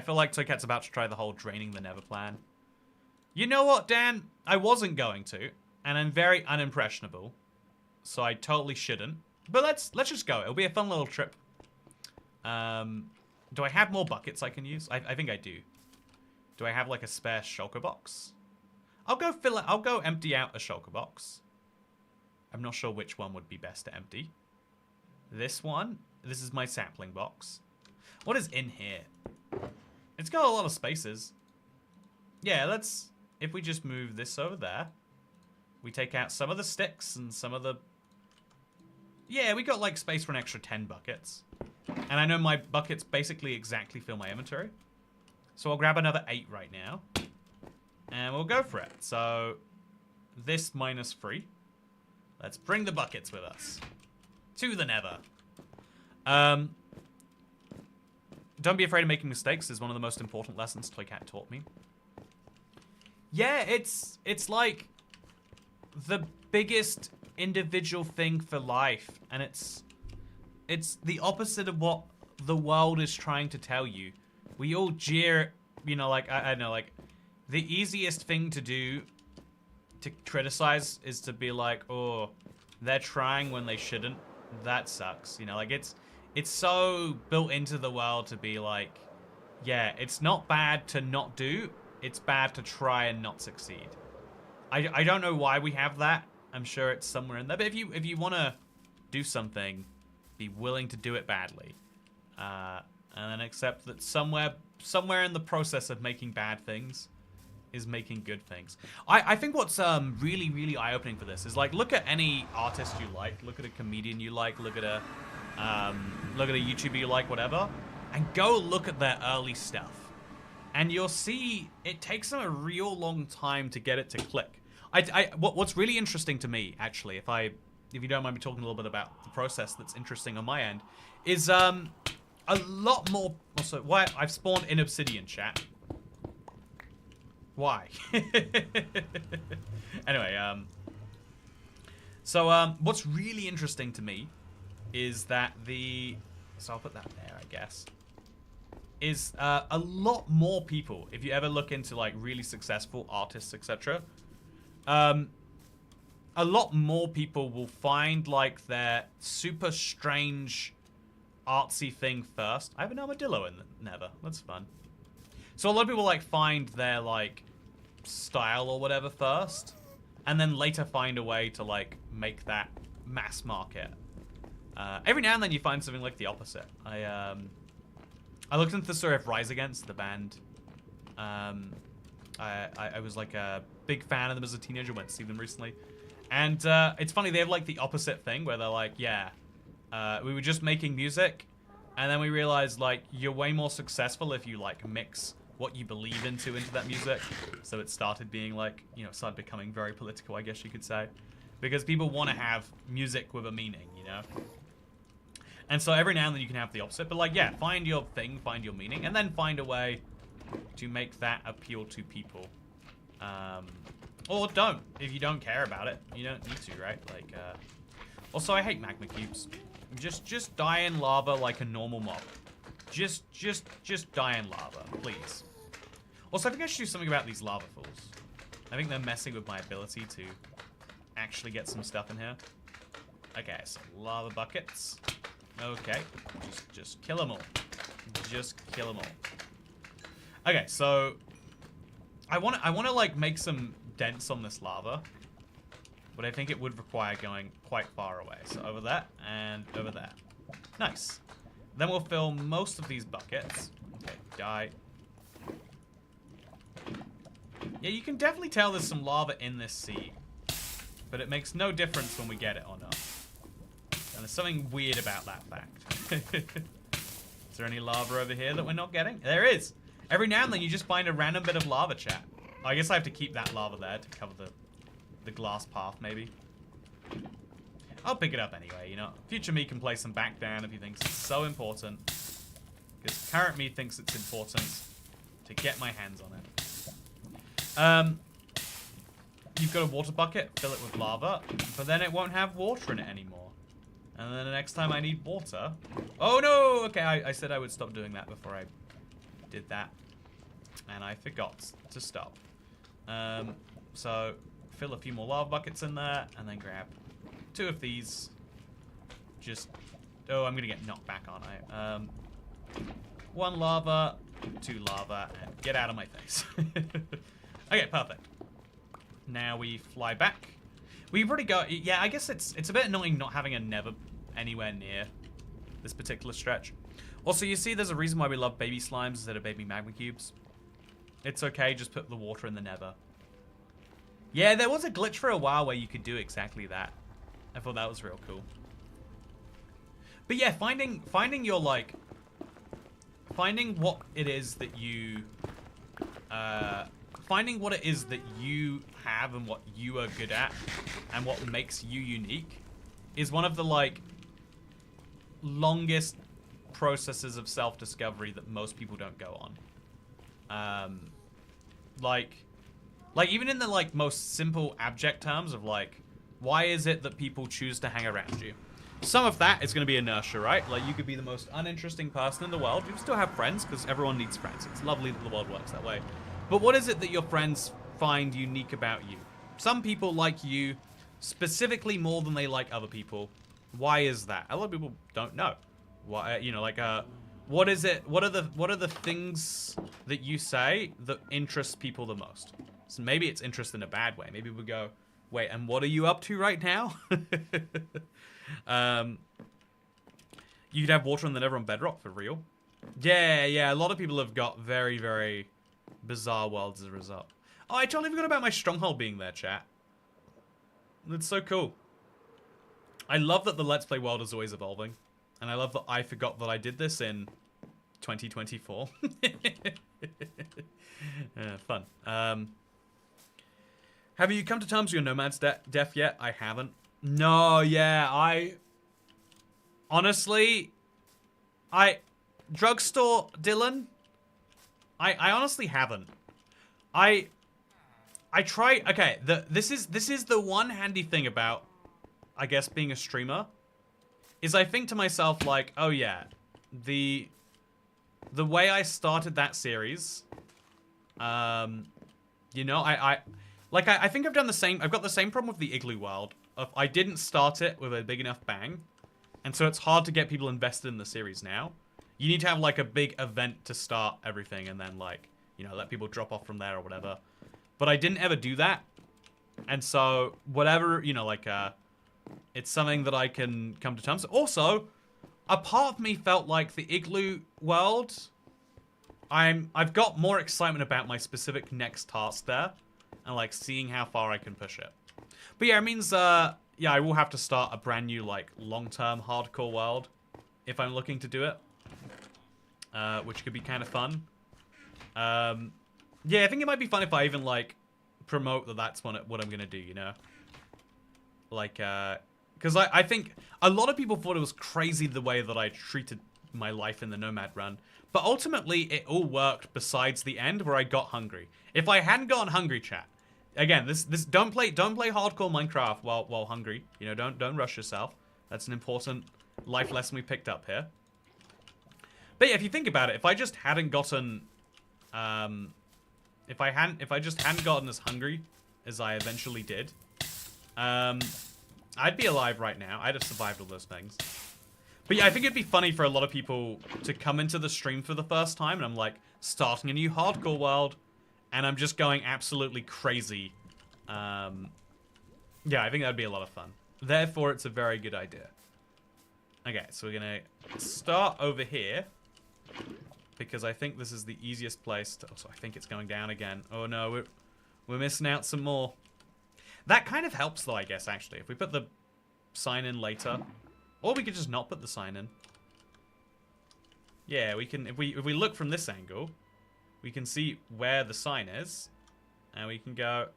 feel like Toycat's about to try the whole draining the Nether plan. You know what, Dan? I wasn't going to, and I'm very unimpressionable, so I totally shouldn't. But let's just go. It'll be a fun little trip. Do I have more buckets I can use? I think I do. Do I have like a spare shulker box? I'll go fill it. I'll go empty out a shulker box. I'm not sure which one would be best to empty. This one. This is my sapling box. What is in here? It's got a lot of spaces. Yeah, let's... If we just move this over there, we take out some of the sticks and some of the... Yeah, we got like space for an extra 10 buckets. And I know my buckets basically exactly fill my inventory. So I'll grab another 8 right now. And we'll go for it. So, this -3. Let's bring the buckets with us. To the Nether. Don't be afraid of making mistakes is one of the most important lessons Toycat taught me. Yeah, it's like the biggest individual thing for life, and it's the opposite of what the world is trying to tell you. We all jeer, you know, like I know, like the easiest thing to do to criticize is to be like, oh, they're trying when they shouldn't. That sucks, you know, like it's so built into the world to be like, yeah, it's not bad to not do, it's bad to try and not succeed. I don't know why we have that. I'm sure it's somewhere in there. But if you want to do something, be willing to do it badly, and then accept that somewhere in the process of making bad things is making good things. I think what's really, really eye-opening for this is like, look at any artist you like, look at a comedian you like, look at a YouTuber you like, whatever, and go look at their early stuff. And you'll see it takes them a real long time to get it to click. What's really interesting to me, actually, if you don't mind me talking a little bit about the process that's interesting on my end, is a lot more. Also, why I've spawned in obsidian, chat. Why? Anyway, so what's really interesting to me is that so I'll put that there, I guess. Is a lot more people, if you ever look into like really successful artists, etc. A lot more people will find like their super strange artsy thing first. I have an armadillo in the nether. That's fun. So a lot of people like find their like style or whatever first, and then later find a way to like make that mass market. Every now and then you find something like the opposite. I looked into the story of Rise Against, the band. I was like a big fan of them as a teenager, went to see them recently. And it's funny, they have like the opposite thing where they're like, yeah, we were just making music, and then we realized like you're way more successful if you like mix what you believe into that music. So it started being like, you know, started becoming very political, I guess you could say. Because people want to have music with a meaning, you know? And so every now and then you can have the opposite, but like, yeah, find your thing, find your meaning, and then find a way to make that appeal to people. Or don't. If you don't care about it, you don't need to, right? Like, also, I hate magma cubes. Just die in lava like a normal mob. Just die in lava, please. Also, I think I should do something about these lava fools. I think they're messing with my ability to actually get some stuff in here. Okay, so lava buckets. Okay, just kill them all. Just kill them all. Okay, so I want to like make some dents on this lava, but I think it would require going quite far away. So over that and over there. Nice. Then we'll fill most of these buckets. Okay, die. Yeah, you can definitely tell there's some lava in this sea, but it makes no difference when we get it or not. And there's something weird about that fact. Is there any lava over here that we're not getting? There is. Every now and then you just find a random bit of lava, chat. I guess I have to keep that lava there to cover the glass path, maybe. I'll pick it up anyway, you know. Future me can play some back down if he thinks it's so important. Because current me thinks it's important to get my hands on it. You've got a water bucket, fill it with lava, but then it won't have water in it anymore. And then the next time I need water... Oh no! Okay, I said I would stop doing that before I did that. And I forgot to stop. So, fill a few more lava buckets in there, and then grab 2 of these. Just... Oh, I'm gonna get knocked back, aren't I? 1 lava, 2 lava, and get out of my face. Okay, perfect. Now we fly back. We've already got... Yeah, I guess it's a bit annoying not having a nether anywhere near this particular stretch. Also, you see there's a reason why we love baby slimes instead of baby magma cubes. It's okay, just put the water in the nether. Yeah, there was a glitch for a while where you could do exactly that. I thought that was real cool. But yeah, finding your, like... Finding what it is that you... finding what it is that you have and what you are good at and what makes you unique is one of the, like, longest processes of self-discovery that most people don't go on. Like even in the, like, most simple abject terms of, like, why is it that people choose to hang around you? Some of that is going to be inertia, right? Like, you could be the most uninteresting person in the world. You still have friends, because everyone needs friends. It's lovely that the world works that way. But what is it that your friends find unique about you? Some people like you specifically more than they like other people. Why is that? A lot of people don't know. Why, you know, like, what is it? What are the things that you say that interest people the most? So maybe it's interest in a bad way. Maybe we go, wait, and what are you up to right now? You could have water in the nether on Bedrock for real. Yeah. A lot of people have got very, very bizarre worlds as a result. Oh, I totally forgot about my stronghold being there, chat. That's so cool. I love that the Let's Play world is always evolving. And I love that I forgot that I did this in 2024. Fun. Have you come to terms with your Nomad's death yet? I haven't. No, yeah, honestly, drugstore Dylan, I honestly haven't. I try, okay, this is the one handy thing about, I guess, being a streamer, is I think to myself, like, oh yeah, the way I started that series, you know, I think I've done the same, I've got the same problem with the Igloo World, of I didn't start it with a big enough bang, and so it's hard to get people invested in the series now. You need to have, like, a big event to start everything, and then, like, you know, let people drop off from there or whatever. But I didn't ever do that, and so, whatever, you know, like, it's something that I can come to terms with. Also, a part of me felt like the Igloo World, I've got more excitement about my specific next task there, and, like, seeing how far I can push it. But yeah, it means, yeah, I will have to start a brand new, like, long-term hardcore world if I'm looking to do it, which could be kind of fun. Yeah, I think it might be fun if I even, like, promote that that's what I'm gonna do, you know? Like, because I think a lot of people thought it was crazy the way that I treated my life in the Nomad run, but ultimately it all worked besides the end where I got hungry. If I hadn't gotten hungry, chat, again, this don't play hardcore Minecraft while hungry. You know, don't rush yourself. That's an important life lesson we picked up here. But yeah, if you think about it, if I just hadn't gotten, if I just hadn't gotten as hungry as I eventually did, I'd be alive right now. I'd have survived all those things. But yeah, I think it'd be funny for a lot of people to come into the stream for the first time, and I'm like starting a new hardcore world, and I'm just going absolutely crazy. Yeah, I think that'd be a lot of fun. Therefore, it's a very good idea. Okay, so we're gonna start over here, because I think this is the easiest place to... Oh, so I think it's going down again. Oh no, we're missing out some more. That kind of helps though, I guess, actually. If we put the sign in later, or we could just not put the sign in. Yeah, we can, if we look from this angle, we can see where the sign is, and we can go,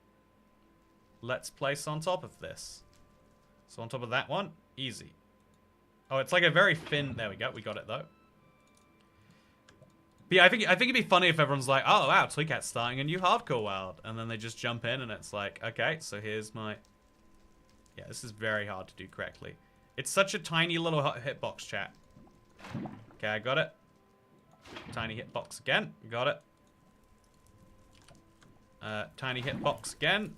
let's place on top of this. So on top of that one, easy. Oh, it's like a very thin, there we go, we got it though. But yeah, I think it'd be funny if everyone's like, oh wow, Toycat's starting a new hardcore world, and then they just jump in and it's like, okay, so here's my... Yeah, this is very hard to do correctly. It's such a tiny little hitbox, chat. Okay, I got it. Tiny hitbox again, got it. Tiny hitbox again.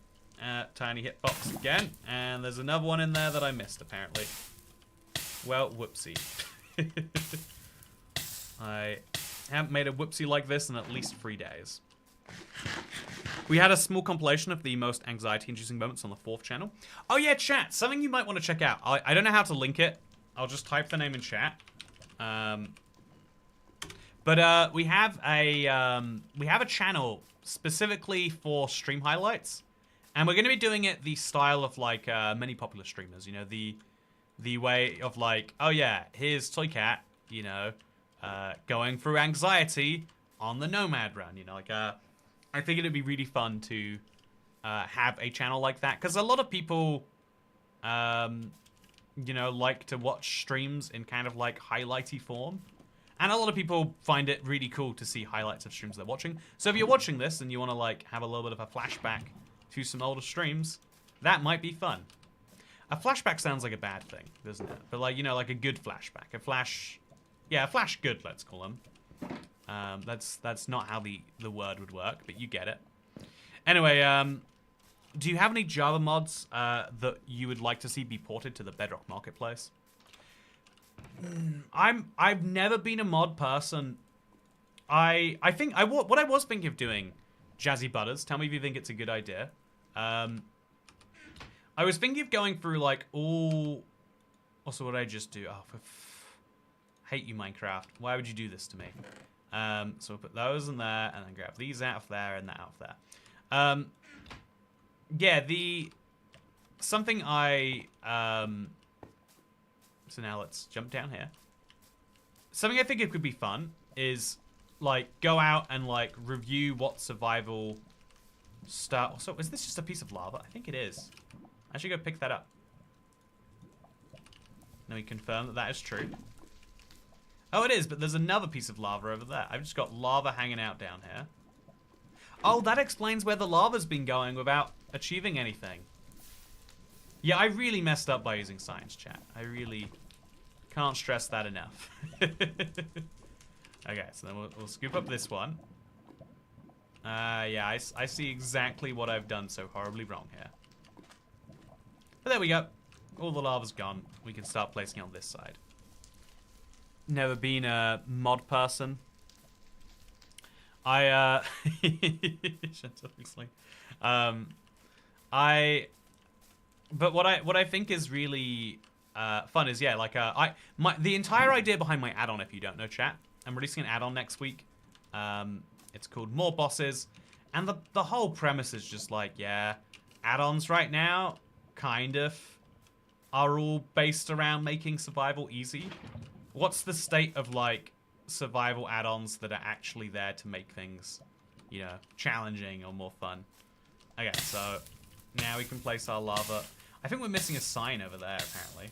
Tiny hitbox again. And there's another one in there that I missed, apparently. Well, whoopsie. I haven't made a whoopsie like this in at least 3 days. We had a small compilation of the most anxiety-inducing moments on the 4th channel. Oh yeah, chat, something you might want to check out. I don't know how to link it. I'll just type the name in chat. But we have a channel specifically for stream highlights, and we're going to be doing it the style of like many popular streamers. You know, the way of like, oh yeah, here's Toycat, you know, going through anxiety on the Nomad run. You know, like I think it'd be really fun to have a channel like that, because a lot of people, you know, like to watch streams in kind of like highlighty form. And a lot of people find it really cool to see highlights of streams they're watching. So if you're watching this and you want to like have a little bit of a flashback to some older streams, that might be fun. A flashback sounds like a bad thing, doesn't it? But like, you know, like a good flashback. A flash good, let's call them. That's not how the word would work, but you get it. Anyway, do you have any Java mods that you would like to see be ported to the Bedrock marketplace? I've never been a mod person. I think what I was thinking of doing, Jazzy Butters, tell me if you think it's a good idea. I was thinking of going through like all. Also, what did I just do? Oh, hate you, Minecraft. Why would you do this to me? So we'll put those in there, and then grab these out of there and that out of there. Yeah, something I So now let's jump down here. Something I think it could be fun is like go out and like review what survival stuff. So is this just a piece of lava? I think it is. I should go pick that up. Let me confirm that that is true. Oh, it is, but there's another piece of lava over there. I've just got lava hanging out down here. Oh, that explains where the lava's been going without achieving anything. Yeah, I really messed up by using science, chat. I really can't stress that enough. Okay, so then we'll scoop up this one. Yeah, I see exactly what I've done so horribly wrong here. But there we go. All the lava's gone. We can start placing it on this side. Never been a mod person. But what I think is really fun is, yeah, like the entire idea behind my add-on, if you don't know, chat, I'm releasing an add-on next week. It's called More Bosses, and the whole premise is just like, yeah, add-ons right now kind of are all based around making survival easy. What's the state of like survival add-ons that are actually there to make things, you know, challenging or more fun? Okay, so now we can place our lava. I think we're missing a sign over there, apparently.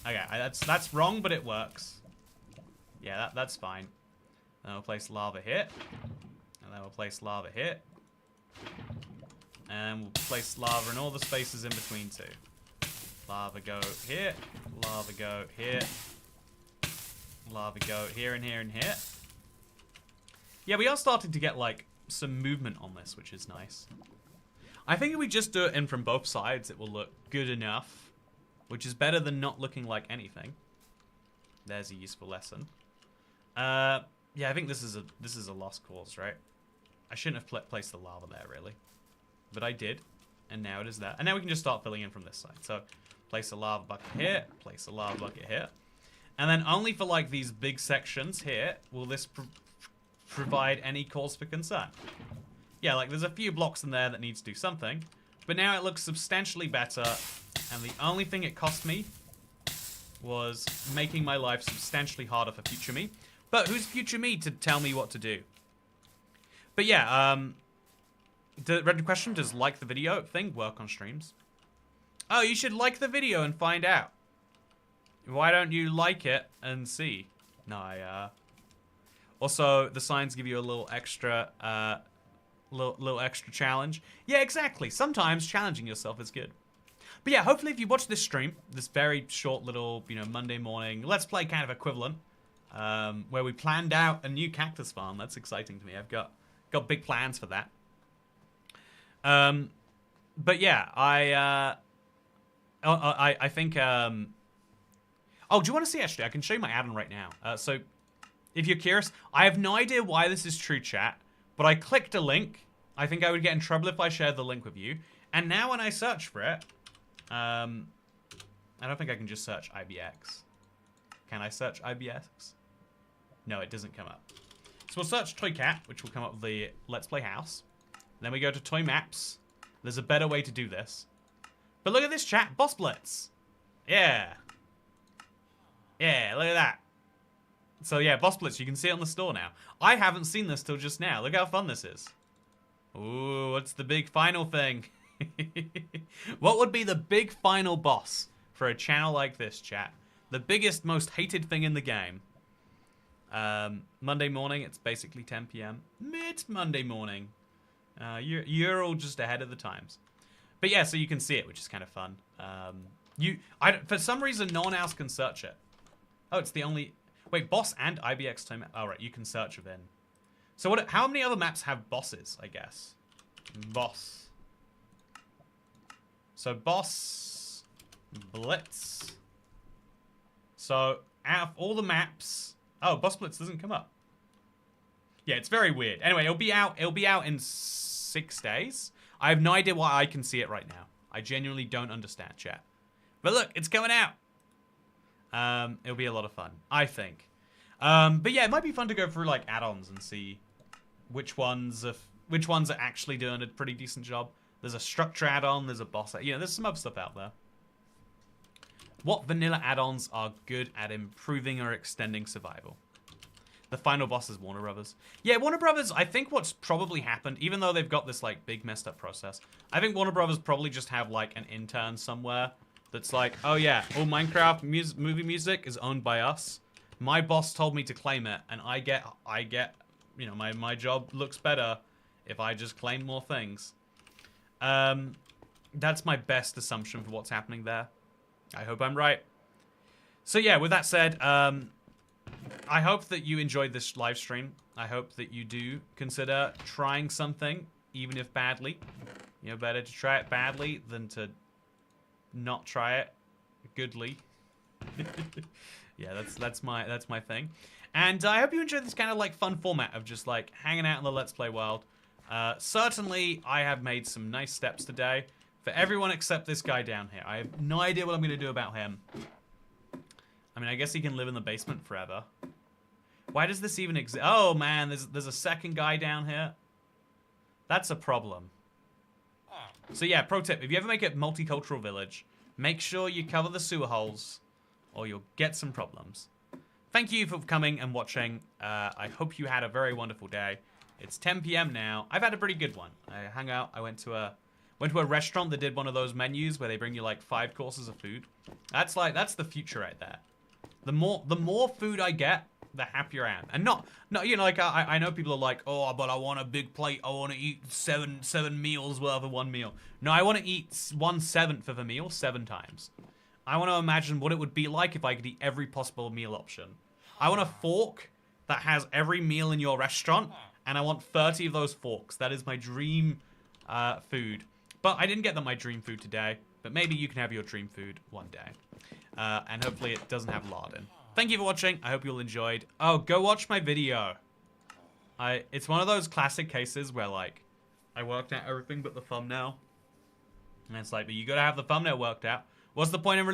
Okay, that's wrong, but it works. Yeah, that's fine. Then we'll place lava here. And then we'll place lava here. And we'll place lava in all the spaces in between too. Lava go here. Lava go here. Lava go here and here and here. Yeah, we are starting to get like some movement on this, which is nice. I think if we just do it in from both sides, it will look good enough, which is better than not looking like anything. There's a useful lesson. Yeah, I think this is a lost cause, right? I shouldn't have placed the lava there, really, but I did, and now it is there. And now we can just start filling in from this side. So, place a lava bucket here, place a lava bucket here, and then only for like these big sections here will this provide any cause for concern. Yeah, like there's a few blocks in there that needs to do something, but now it looks substantially better, and the only thing it cost me was making my life substantially harder for future me. But who's future me to tell me what to do? But yeah, the red question, does like the video thing work on streams? Oh, you should like the video and find out. Why don't you like it and see? No, also, the signs give you a little extra, little extra challenge. Yeah, exactly. Sometimes challenging yourself is good. But yeah, hopefully if you watch this stream, this very short little, you know, Monday morning Let's Play kind of equivalent, where we planned out a new cactus farm. That's exciting to me. I've got big plans for that. But yeah, I think. Oh, do you want to see? Actually, I can show you my add-on right now. So, if you're curious, I have no idea why this is true, chat. But I clicked a link. I think I would get in trouble if I shared the link with you. And now when I search for it, I don't think I can just search IBX. Can I search IBX? No, it doesn't come up. So we'll search Toy Cat, which will come up with the Let's Play house. Then we go to Toy Maps. There's a better way to do this. But look at this, chat. Boss Blitz. Yeah. Yeah, look at that. So yeah, Boss Blitz, you can see it on the store now. I haven't seen this till just now. Look how fun this is. Ooh, what's the big final thing? What would be the big final boss for a channel like this, chat? The biggest, most hated thing in the game. Monday morning, it's basically 10 p.m. It's Monday morning. You're all just ahead of the times. But yeah, so you can see it, which is kind of fun. For some reason, no one else can search it. Oh, it's the only... Wait, boss and IBX time... Oh, right, you can search within. So how many other maps have bosses, I guess? Boss. So boss... Blitz. So out of all the maps... Oh, Boss Blitz doesn't come up. Yeah, it's very weird. Anyway, it'll be out in 6 days. I have no idea why I can see it right now. I genuinely don't understand, chat. But look, it's coming out. It'll be a lot of fun, I think. But yeah, it might be fun to go through like add-ons and see which ones are actually doing a pretty decent job. There's a structure add-on, there's a boss, you know, there's some other stuff out there. What vanilla add-ons are good at improving or extending survival? The final boss is Warner Brothers. Yeah, Warner Brothers, I think what's probably happened, even though they've got this like big messed up process, I think Warner Brothers probably just have like an intern somewhere that's like, oh yeah, all Minecraft movie music is owned by us. My boss told me to claim it, and I get, you know, my job looks better if I just claim more things. That's my best assumption for what's happening there. I hope I'm right. So yeah, with that said, I hope that you enjoyed this live stream. I hope that you do consider trying something, even if badly. You know, better to try it badly than to not try it goodly. Yeah, that's my thing. And I hope you enjoyed this kind of like fun format of just like hanging out in the Let's Play world. Certainly, I have made some nice steps today. For everyone except this guy down here. I have no idea what I'm going to do about him. I mean, I guess he can live in the basement forever. Why does this even exist? Oh, man, there's a second guy down here. That's a problem. So, yeah, pro tip. If you ever make a multicultural village, make sure you cover the sewer holes, or you'll get some problems. Thank you for coming and watching. I hope you had a very wonderful day. It's 10 p.m. now. I've had a pretty good one. I hung out. I went to a restaurant that did one of those menus where they bring you like 5 courses of food. That's the future right there. The more food I get, the happier I am. And not you know, like I know people are like, oh, but I want a big plate. I want to eat seven meals worth of one meal. No, I want to eat 1/7 of a meal 7 times. I want to imagine what it would be like if I could eat every possible meal option. I want a fork that has every meal in your restaurant, and I want 30 of those forks. That is my dream food. But I didn't get my dream food today. But maybe you can have your dream food one day. And hopefully it doesn't have lard in. Thank you for watching. I hope you all enjoyed. Oh, go watch my video. It's one of those classic cases where, like, I worked out everything but the thumbnail. And it's like, but you gotta have the thumbnail worked out. What's the point in releasing